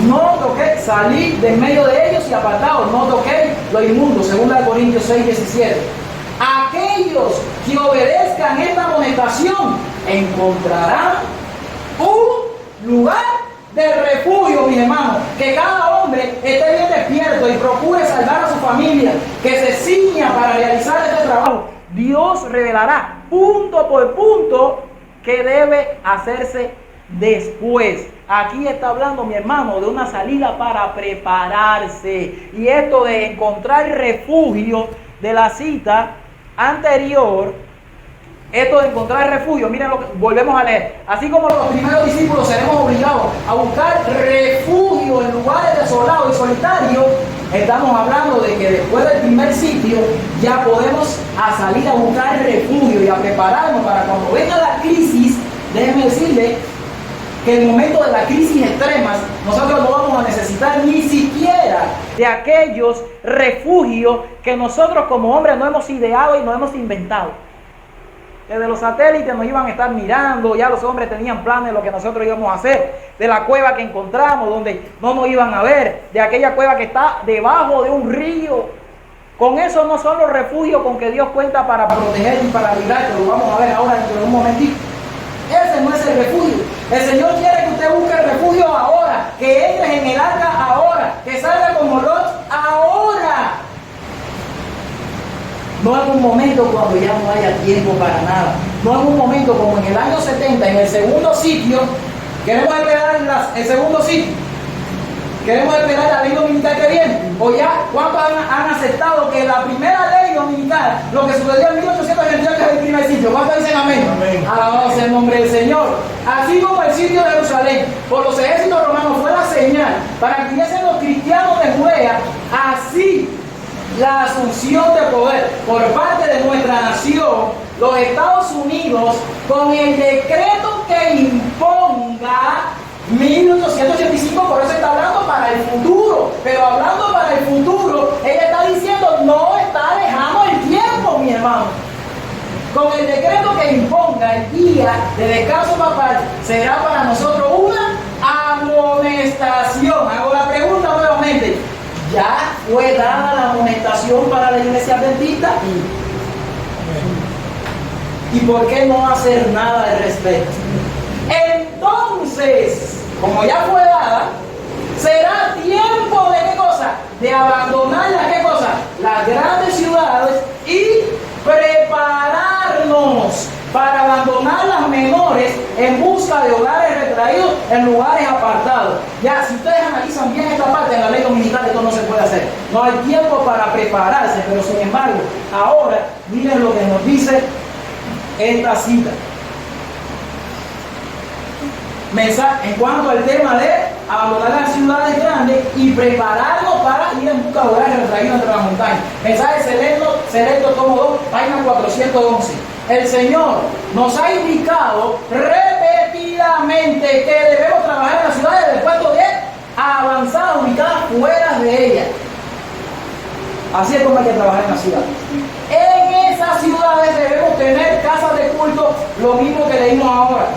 no toquéis, salid de en medio de ellos y apartaos, no toquéis lo inmundo, 2 Corintios 6, 17. Aquellos que obedezcan esta amonestación encontrarán un lugar de refugio, mi hermano. Que cada hombre esté bien despierto y procure salvar a su familia, que se ciña para realizar este trabajo. Dios revelará punto por punto que debe hacerse después. Aquí está hablando, mi hermano, de una salida para prepararse. Y esto de encontrar refugio de la cita anterior, esto de encontrar refugio, miren lo que volvemos a leer. Así como los primeros discípulos seremos obligados a buscar refugio en lugares desolados y solitarios, estamos hablando de que después del primer sitio ya podemos salir a buscar refugio y a prepararnos para cuando venga la crisis. Déjenme decirle que en el momento de la crisis extremas nosotros no vamos a necesitar ni siquiera de aquellos refugios que nosotros como hombres no hemos ideado y no hemos inventado. Desde los satélites nos iban a estar mirando, ya los hombres tenían planes de lo que nosotros íbamos a hacer, de la cueva que encontramos donde no nos iban a ver, de aquella cueva que está debajo de un río. Con eso no son los refugios con que Dios cuenta para proteger y para librar, que lo vamos a ver ahora dentro de un momentito. Ese no es el refugio. El Señor quiere que usted busque el refugio ahora, que entres en el arca ahora, que salga como Lot ahora. No en un momento cuando ya no haya tiempo para nada. No en un momento como en el año 70, en el segundo sitio. Queremos esperar el segundo sitio. Queremos esperar la ley dominical que viene. O ya, ¿cuántos han aceptado que la primera ley dominical, lo que sucedió en 1828 es el primer sitio. ¿Cuántos dicen amén? Amén. Alabado sea el nombre del Señor. Así como el sitio de Jerusalén por los ejércitos romanos fue la señal para que viesen los cristianos de Judea, así la asunción de poder por parte de nuestra nación, los Estados Unidos, con el decreto que imponga 1885, por eso está hablando para el futuro, pero hablando para el futuro, ella está diciendo no está lejano el tiempo, mi hermano. Con el decreto que imponga el día de descanso papal, será para nosotros una amonestación. Hago la pregunta nuevamente, ¿ya fue dada la amonestación para la iglesia adventista? ¿Y por qué no hacer nada al respecto? Entonces, como ya fue dada, será tiempo de ¿qué cosa? De abandonar las ¿qué cosa? Las grandes ciudades y prepararnos para abandonar las menores en busca de hogares retraídos en lugares apartados. Ya, si ustedes analizan bien esta parte en la ley dominical, esto no se puede hacer. No hay tiempo para prepararse, pero sin embargo, ahora miren lo que nos dice esta cita. En cuanto al tema de abandonar las ciudades grandes y prepararnos para ir en busca de hogares retraídos entre las montañas. Mensaje selecto, tomo 2, página 411. El Señor nos ha indicado repetidamente que debemos trabajar en las ciudades de puesto de avanzada, ubicadas fuera de ellas. Así es como hay que trabajar en las ciudades. En esas ciudades debemos tener casas de culto, lo mismo que leímos ahora.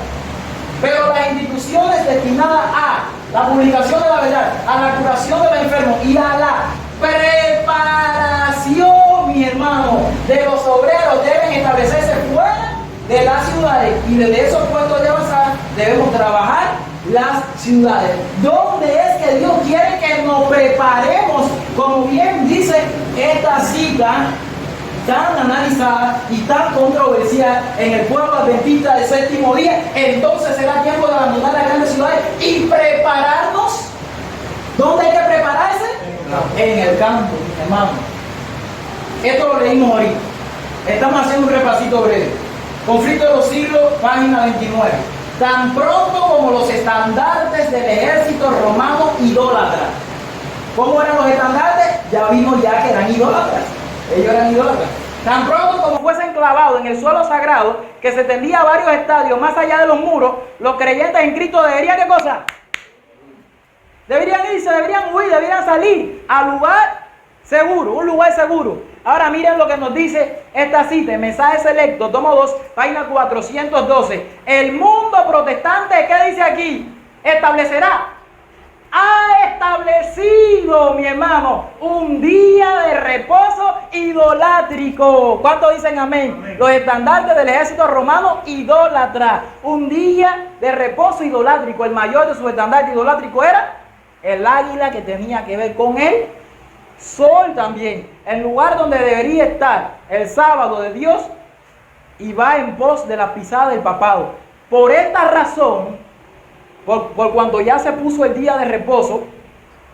Pero las instituciones destinadas a la publicación de la verdad, a la curación de los enfermos y a la preparación, mi hermano, de los obreros deben establecerse fuera de las ciudades, y desde esos puestos de avanzada debemos trabajar las ciudades. ¿Dónde es que Dios quiere que nos preparemos? Como bien dice esta cita tan analizada y tan controversial en el pueblo adventista del séptimo día, entonces será tiempo de abandonar las grandes ciudades y prepararnos. ¿Dónde hay que prepararse? En el campo, hermano. Esto lo leímos ahorita. Estamos haciendo un repasito breve. Conflicto de los siglos, página 29. Tan pronto como los estandartes del ejército romano idólatra. ¿Cómo eran los estandartes? Ya vimos ya que eran idólatras. Ellos eran idólatras. Tan pronto como fuesen clavados en el suelo sagrado, que se tendía a varios estadios más allá de los muros, los creyentes en Cristo deberían, ¿qué cosa? Deberían irse, deberían huir, deberían salir al lugar seguro, un lugar seguro. Ahora miren lo que nos dice esta cita, mensaje selecto, tomo 2, página 412. El mundo protestante, ¿qué dice aquí? Establecerá. Ha establecido, mi hermano, un día de reposo idolátrico. ¿Cuántos dicen amén? Amén. Los estandartes del ejército romano idólatra. Un día de reposo idolátrico. El mayor de sus estandartes idolátricos era el águila, que tenía que ver con el sol también. El lugar donde debería estar el sábado de Dios, y va en pos de la pisada del papado. Por esta razón, por cuanto ya se puso el día de reposo,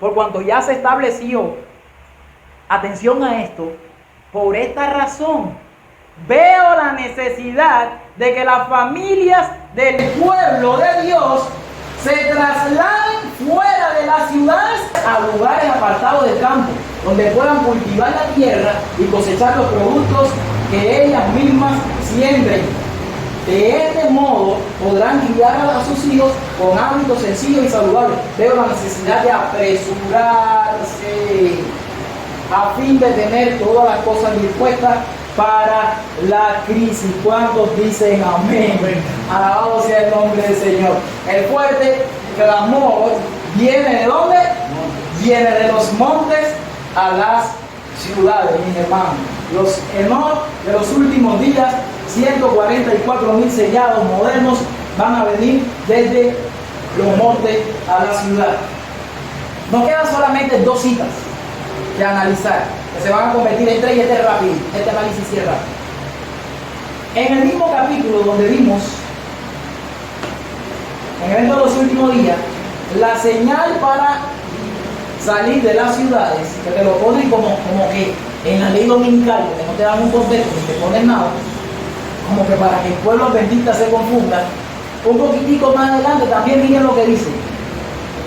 por cuanto ya se estableció, atención a esto, por esta razón veo la necesidad de que las familias del pueblo de Dios se trasladen fuera de las ciudades a lugares apartados del campo, donde puedan cultivar la tierra y cosechar los productos que ellas mismas siembren. De este modo podrán criar a sus hijos con hábitos sencillos y saludables. Veo la necesidad de apresurarse a fin de tener todas las cosas dispuestas para la crisis. ¿Cuántos dicen amén? Amén. Alabado sea el nombre del Señor. El fuerte clamor viene ¿de dónde? Viene de los montes a las ciudades, mis hermanos. Los Enoch de los últimos días, 144.000 sellados modernos, van a venir desde los montes a la ciudad. Nos quedan solamente dos citas que analizar, que se van a convertir en tres, y este rápido, este análisis cierra. En el mismo capítulo donde vimos, en el evento de los últimos días, la señal para salir de las ciudades, que te lo ponen como que en la ley dominical, que no te dan un contexto, ni te ponen nada, como que para que el pueblo adventista se confunda, un poquitico más adelante también miren lo que dice.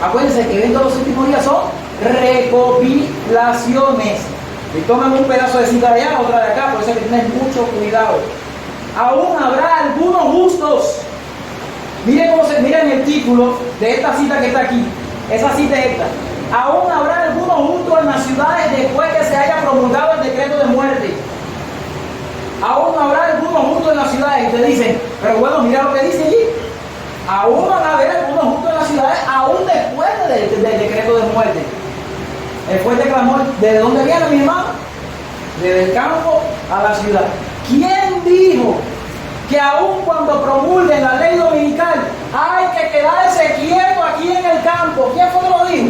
Acuérdense que eventos de los últimos días son recopilaciones. Y toman un pedazo de cita de allá, otra de acá, por eso hay que tener mucho cuidado. Aún habrá algunos justos. Miren el título de esta cita que está aquí. Esa cita es esta. Aún habrá algunos justos en las ciudades después que se haya promulgado el decreto de muerte. Aún habrá algunos justos en las ciudades. Y te dicen, pero bueno, mira lo que dice allí. Aún van a haber algunos justos en las ciudades, aún después del decreto de muerte. El fuerte clamor, ¿de dónde viene, mi hermano? Desde el campo a la ciudad. ¿Quién dijo que aún cuando promulguen la ley dominical hay que quedarse quieto aquí en el campo? ¿Quién fue que lo dijo?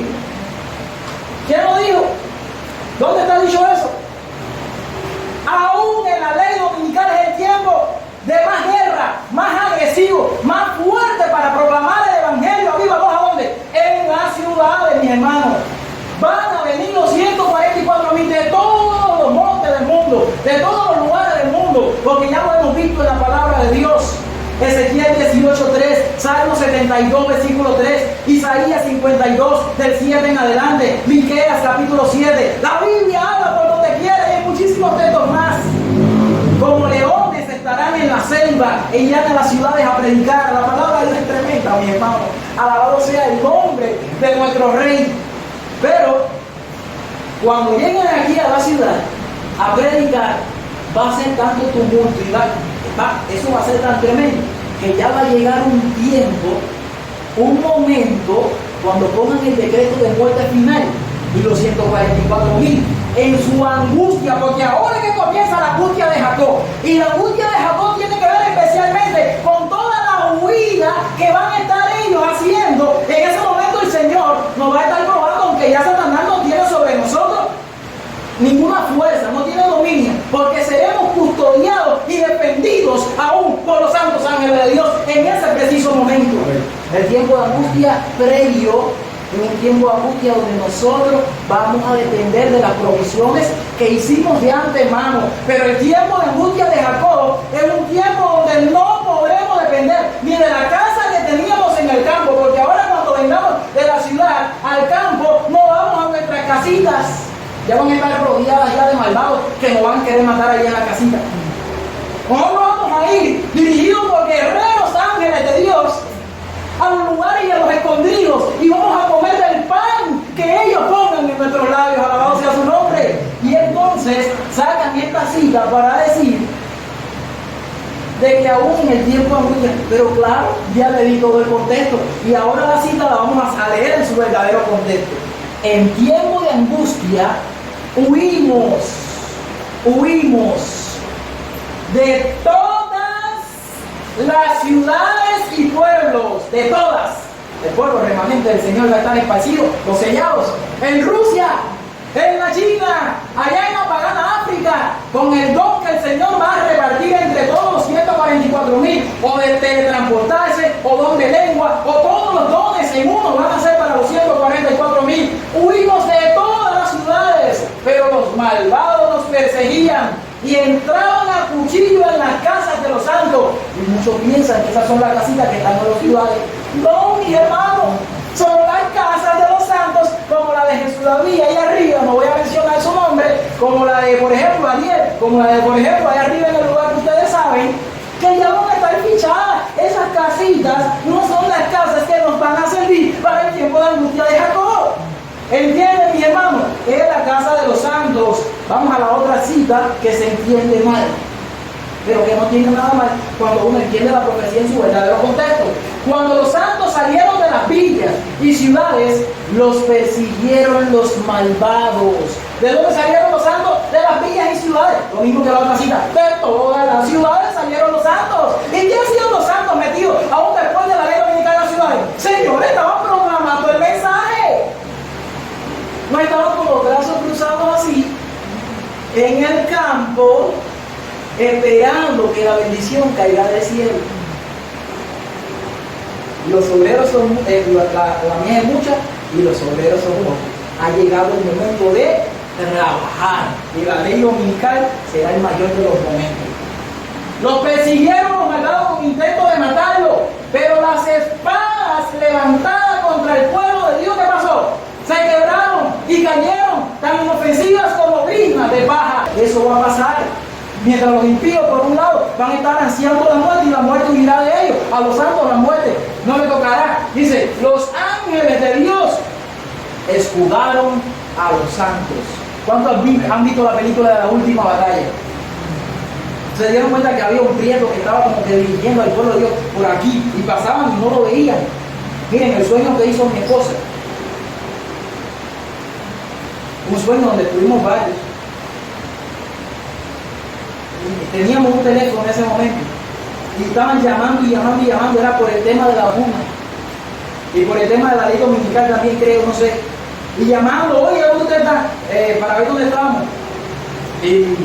¿Quién lo dijo? ¿Dónde está dicho eso? Aún en la ley dominical es el tiempo de más guerra, más agresivo, más fuerte para proclamar el evangelio. ¿A viva voz a dónde? En las ciudades, mis hermanos. Van a venir los 144.000 de todos los montes del mundo, de todos los lugares del mundo, porque ya lo hemos visto en la palabra de Dios. Ezequiel 18:3, Salmo 72, versículo 3, Isaías 52, del 7 en adelante, Miqueas capítulo 7. La Biblia habla por donde quiera y hay muchísimos textos más. Como leones estarán en la selva e irán a las ciudades a predicar. La palabra de Dios es tremenda, mi hermano. Alabado sea el nombre de nuestro Rey. Pero cuando lleguen aquí a la ciudad a predicar, va a ser tanto tumulto y eso va a ser tan tremendo que ya va a llegar un tiempo, un momento, cuando pongan el decreto de muerte final y los 144.000 en su angustia, porque ahora es que comienza la angustia de Jacob, y la angustia de Jacob tiene que ver especialmente con toda la huida que van a estar ellos haciendo. En ese momento el Señor nos va a estar probando, aunque ya Satanás no tiene sobre nosotros ninguna fuerza, no tiene dominio, porque seremos custodiados y defendidos aún por los santos ángeles de Dios en ese preciso momento. El tiempo de angustia previo es un tiempo de angustia donde nosotros vamos a depender de las provisiones que hicimos de antemano. Pero el tiempo de angustia de Jacob es un tiempo donde no podremos depender ni de la casa que teníamos en el campo, porque ahora cuando vengamos de la ciudad al campo no vamos a nuestras casitas. Ya van a estar rodeadas ya de malvados que nos van a querer matar allá en la casita. Nosotros vamos a ir dirigidos por guerreros ángeles de Dios a los lugares y a los escondidos, y vamos a comer del pan que ellos pongan en nuestros labios, alabado sea su nombre. Y entonces sacan esta cita para decir de que aún en el tiempo de angustia, pero claro, ya le di todo el contexto, y ahora la cita la vamos a leer en su verdadero contexto. En tiempo de angustia huimos de todas las ciudades y pueblos, de todas. El pueblo remanente del Señor va a estar esparcido, los sellados, en Rusia, en la China, allá en la pagana África, con el don que el Señor va a repartir entre todos los 144.000, o de teletransportarse, o don de lengua, o todos los dones en uno van a ser para los 144.000. Huimos de todas las ciudades, pero los malvados nos perseguían y entraban a cuchillo en las casas de los santos. Y muchos piensan que esas son las casitas que están en las ciudades. No, mi hermano, son las casas de los santos, como la de Jesús David ahí arriba, no voy a mencionar su nombre, como la de, por ejemplo, Ariel, como la de, por ejemplo, ahí arriba en el lugar que ustedes saben, que ya van a estar fichadas. Esas casitas no son las casas que nos van a servir para el tiempo de angustia de Jacob. ¿Entienden, mi hermano? Es la casa de los santos. Vamos a la otra cita que se entiende mal, pero que no tiene nada mal cuando uno entiende la profecía en su verdadero contexto. Cuando los santos salieron de las villas y ciudades, los persiguieron los malvados. ¿De dónde salieron los santos? De las villas y ciudades. Lo mismo que la otra cita. De todas las ciudades salieron los santos. ¿Y qué han sido los santos metidos aún después de la ley dominical en las ciudades? Señores, estaban proclamando el mensaje. No estaban con los brazos cruzados así en el campo, esperando que la bendición caiga del cielo. Los obreros son, la mía es mucha y los obreros son pocos. Ha llegado el momento de trabajar, y la ley dominical será el mayor de los momentos. Los persiguieron los malvados con intento de matarlo. Pero las espadas levantadas contra el pueblo de Dios, ¿qué pasó? Se quebraron y cayeron tan inofensivas como brisnas de paja. Eso va a pasar. Mientras los impíos, por un lado, van a estar ansiando la muerte y la muerte huirá de ellos. A los santos la muerte no le tocará. Dice, los ángeles de Dios escudaron a los santos. ¿Cuántos han visto la película de la última batalla? Se dieron cuenta que había un prieto que estaba como que dirigiendo al pueblo de Dios por aquí y pasaban y no lo veían. Miren el sueño que hizo mi esposa. Un sueño donde tuvimos varios. Y teníamos un teléfono en ese momento y estaban llamando y llamando y llamando. Era por el tema de la vacuna y por el tema de la ley dominical también, creo, no sé. Y llamando, oye, ¿dónde usted está? Para ver dónde estábamos. Y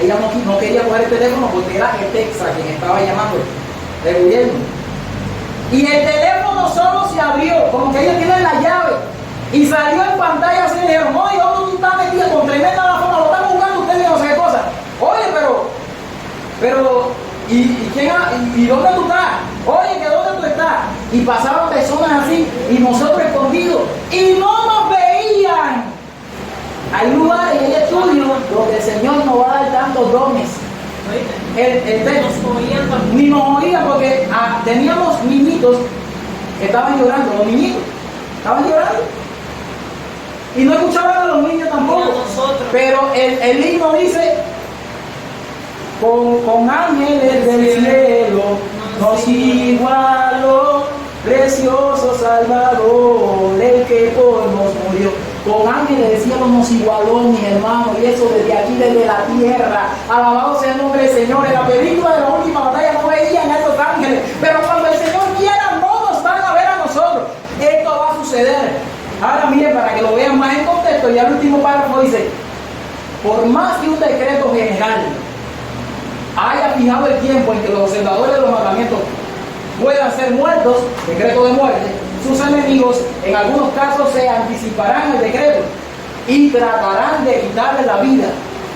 ella no quería coger el teléfono porque era el Texas quien estaba llamando, el gobierno. Y el teléfono solo se abrió, como que ellos tienen la llave. Y salió en pantalla así y dijeron, oye, ¿dónde tú estás metida con tremenda la forma? Lo están buscando ustedes y no sé qué cosa. Oye, pero, ¿y dónde tú estás? Oye, ¿que dónde tú estás? Y pasaban personas así, y nosotros escondidos, y no nos veían. Hay lugares, hay estudios donde el Señor nos va a dar tantos dones. Ni nos oían porque teníamos niñitos que estaban llorando, los niñitos estaban llorando. Y no escuchaban a los niños tampoco. Pero el himno dice, con ángeles del cielo nos igualó, precioso Salvador, el que por nos murió. Con ángeles del cielo nos igualó, mi hermano, y eso desde aquí, desde la tierra. Alabado sea el nombre del Señor. En la película de la última batalla no veían a esos ángeles, pero cuando el Señor quiera no nos van a ver a nosotros. Esto va a suceder. Ahora miren, para que lo vean más en contexto, ya el último párrafo dice, por más que un decreto general haya fijado el tiempo en que los observadores de los mandamientos puedan ser muertos, decreto de muerte, sus enemigos en algunos casos se anticiparán el decreto y tratarán de quitarle la vida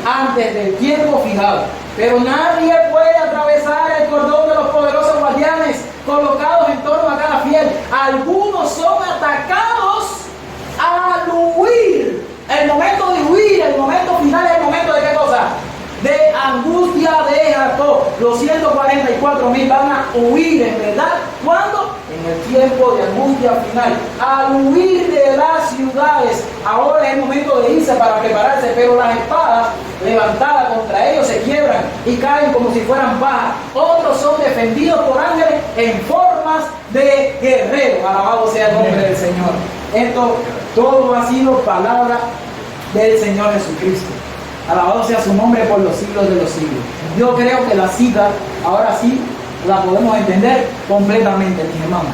antes del tiempo fijado. Pero nadie puede atravesar el cordón de los poderosos guardianes colocados en torno a cada fiel. Algunos son atacados al huir. El momento de huir, el momento final es el momento de qué cosa? De angustia de Jacob. Los 144,000 van a huir, en verdad. ¿Cuándo? En el tiempo de angustia final. Al huir de las ciudades. Ahora es el momento de irse para prepararse, pero las espadas levantadas contra ellos se quiebran y caen como si fueran paja. Otros son defendidos por ángeles en formas de guerreros. Alabado sea el nombre del Señor. Esto todo ha sido palabra del Señor Jesucristo. Alabado sea su nombre por los siglos de los siglos. Yo creo que la cita, ahora sí, la podemos entender completamente, mis hermanos.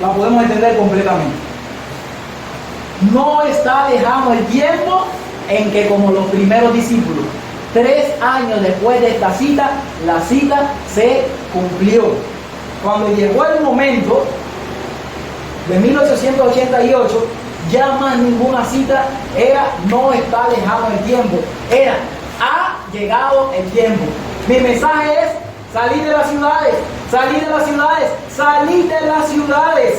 La podemos entender completamente. No está lejano el tiempo en que, como los primeros discípulos, 3 años después de esta cita, la cita se cumplió. Cuando llegó el momento de 1888, ya más ninguna cita era no está lejano el tiempo, era ha llegado el tiempo. Mi mensaje es salir de las ciudades, salir de las ciudades, salir de las ciudades.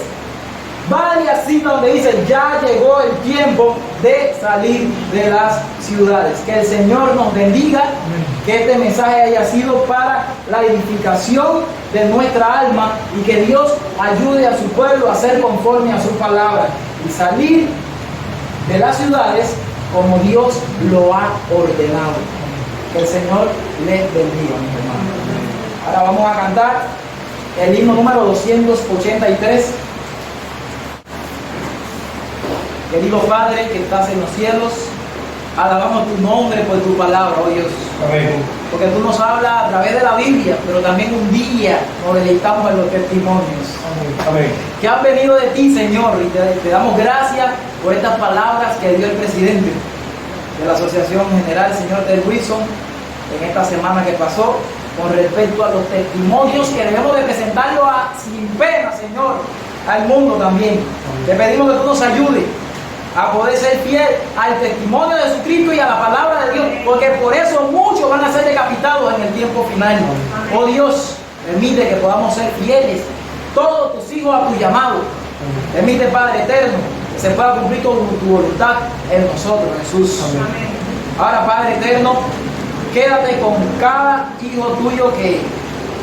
Varias citas donde dice ya llegó el tiempo de salir de las ciudades. Que el Señor nos bendiga, que este mensaje haya sido para la edificación de nuestra alma y que Dios ayude a su pueblo a ser conforme a su palabra y salir de las ciudades como Dios lo ha ordenado. Que el Señor les bendiga, mis hermanos. Ahora vamos a cantar el himno número 283. Querido Padre que estás en los cielos, alabamos tu nombre por tu palabra, oh Dios. Amén. Porque tú nos hablas a través de la Biblia, pero también un día nos deleitamos en los testimonios. Amén. Que han venido de ti, Señor, y te damos gracias por estas palabras que dio el presidente de la Asociación General, señor Ted Wilson, en esta semana que pasó, con respecto a los testimonios que debemos de presentarlo sin pena, Señor, al mundo también. Te pedimos que tú nos ayudes a poder ser fiel al testimonio de Jesucristo y a la palabra de Dios porque por eso muchos van a ser decapitados en el tiempo final. Oh Dios, permite que podamos ser fieles, todos tus hijos a tu llamado. Permite, Padre eterno, que se pueda cumplir tu voluntad en nosotros, Jesús. Ahora, Padre eterno, quédate con cada hijo tuyo que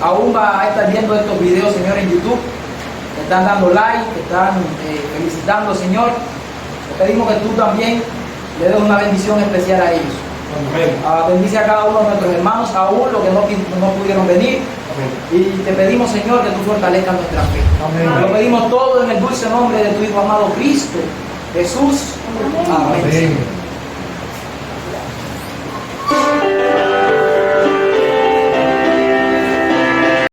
aún va a estar viendo estos videos, Señor, en YouTube, que están dando like, que están felicitando, Señor. Te pedimos que tú también le des una bendición especial a ellos. Bendice a cada uno de nuestros hermanos, aún los que no pudieron venir. Y te pedimos, Señor, que tú fortalezcas nuestra fe. Lo pedimos todo en el dulce nombre de tu Hijo amado Cristo, Jesús. Amén.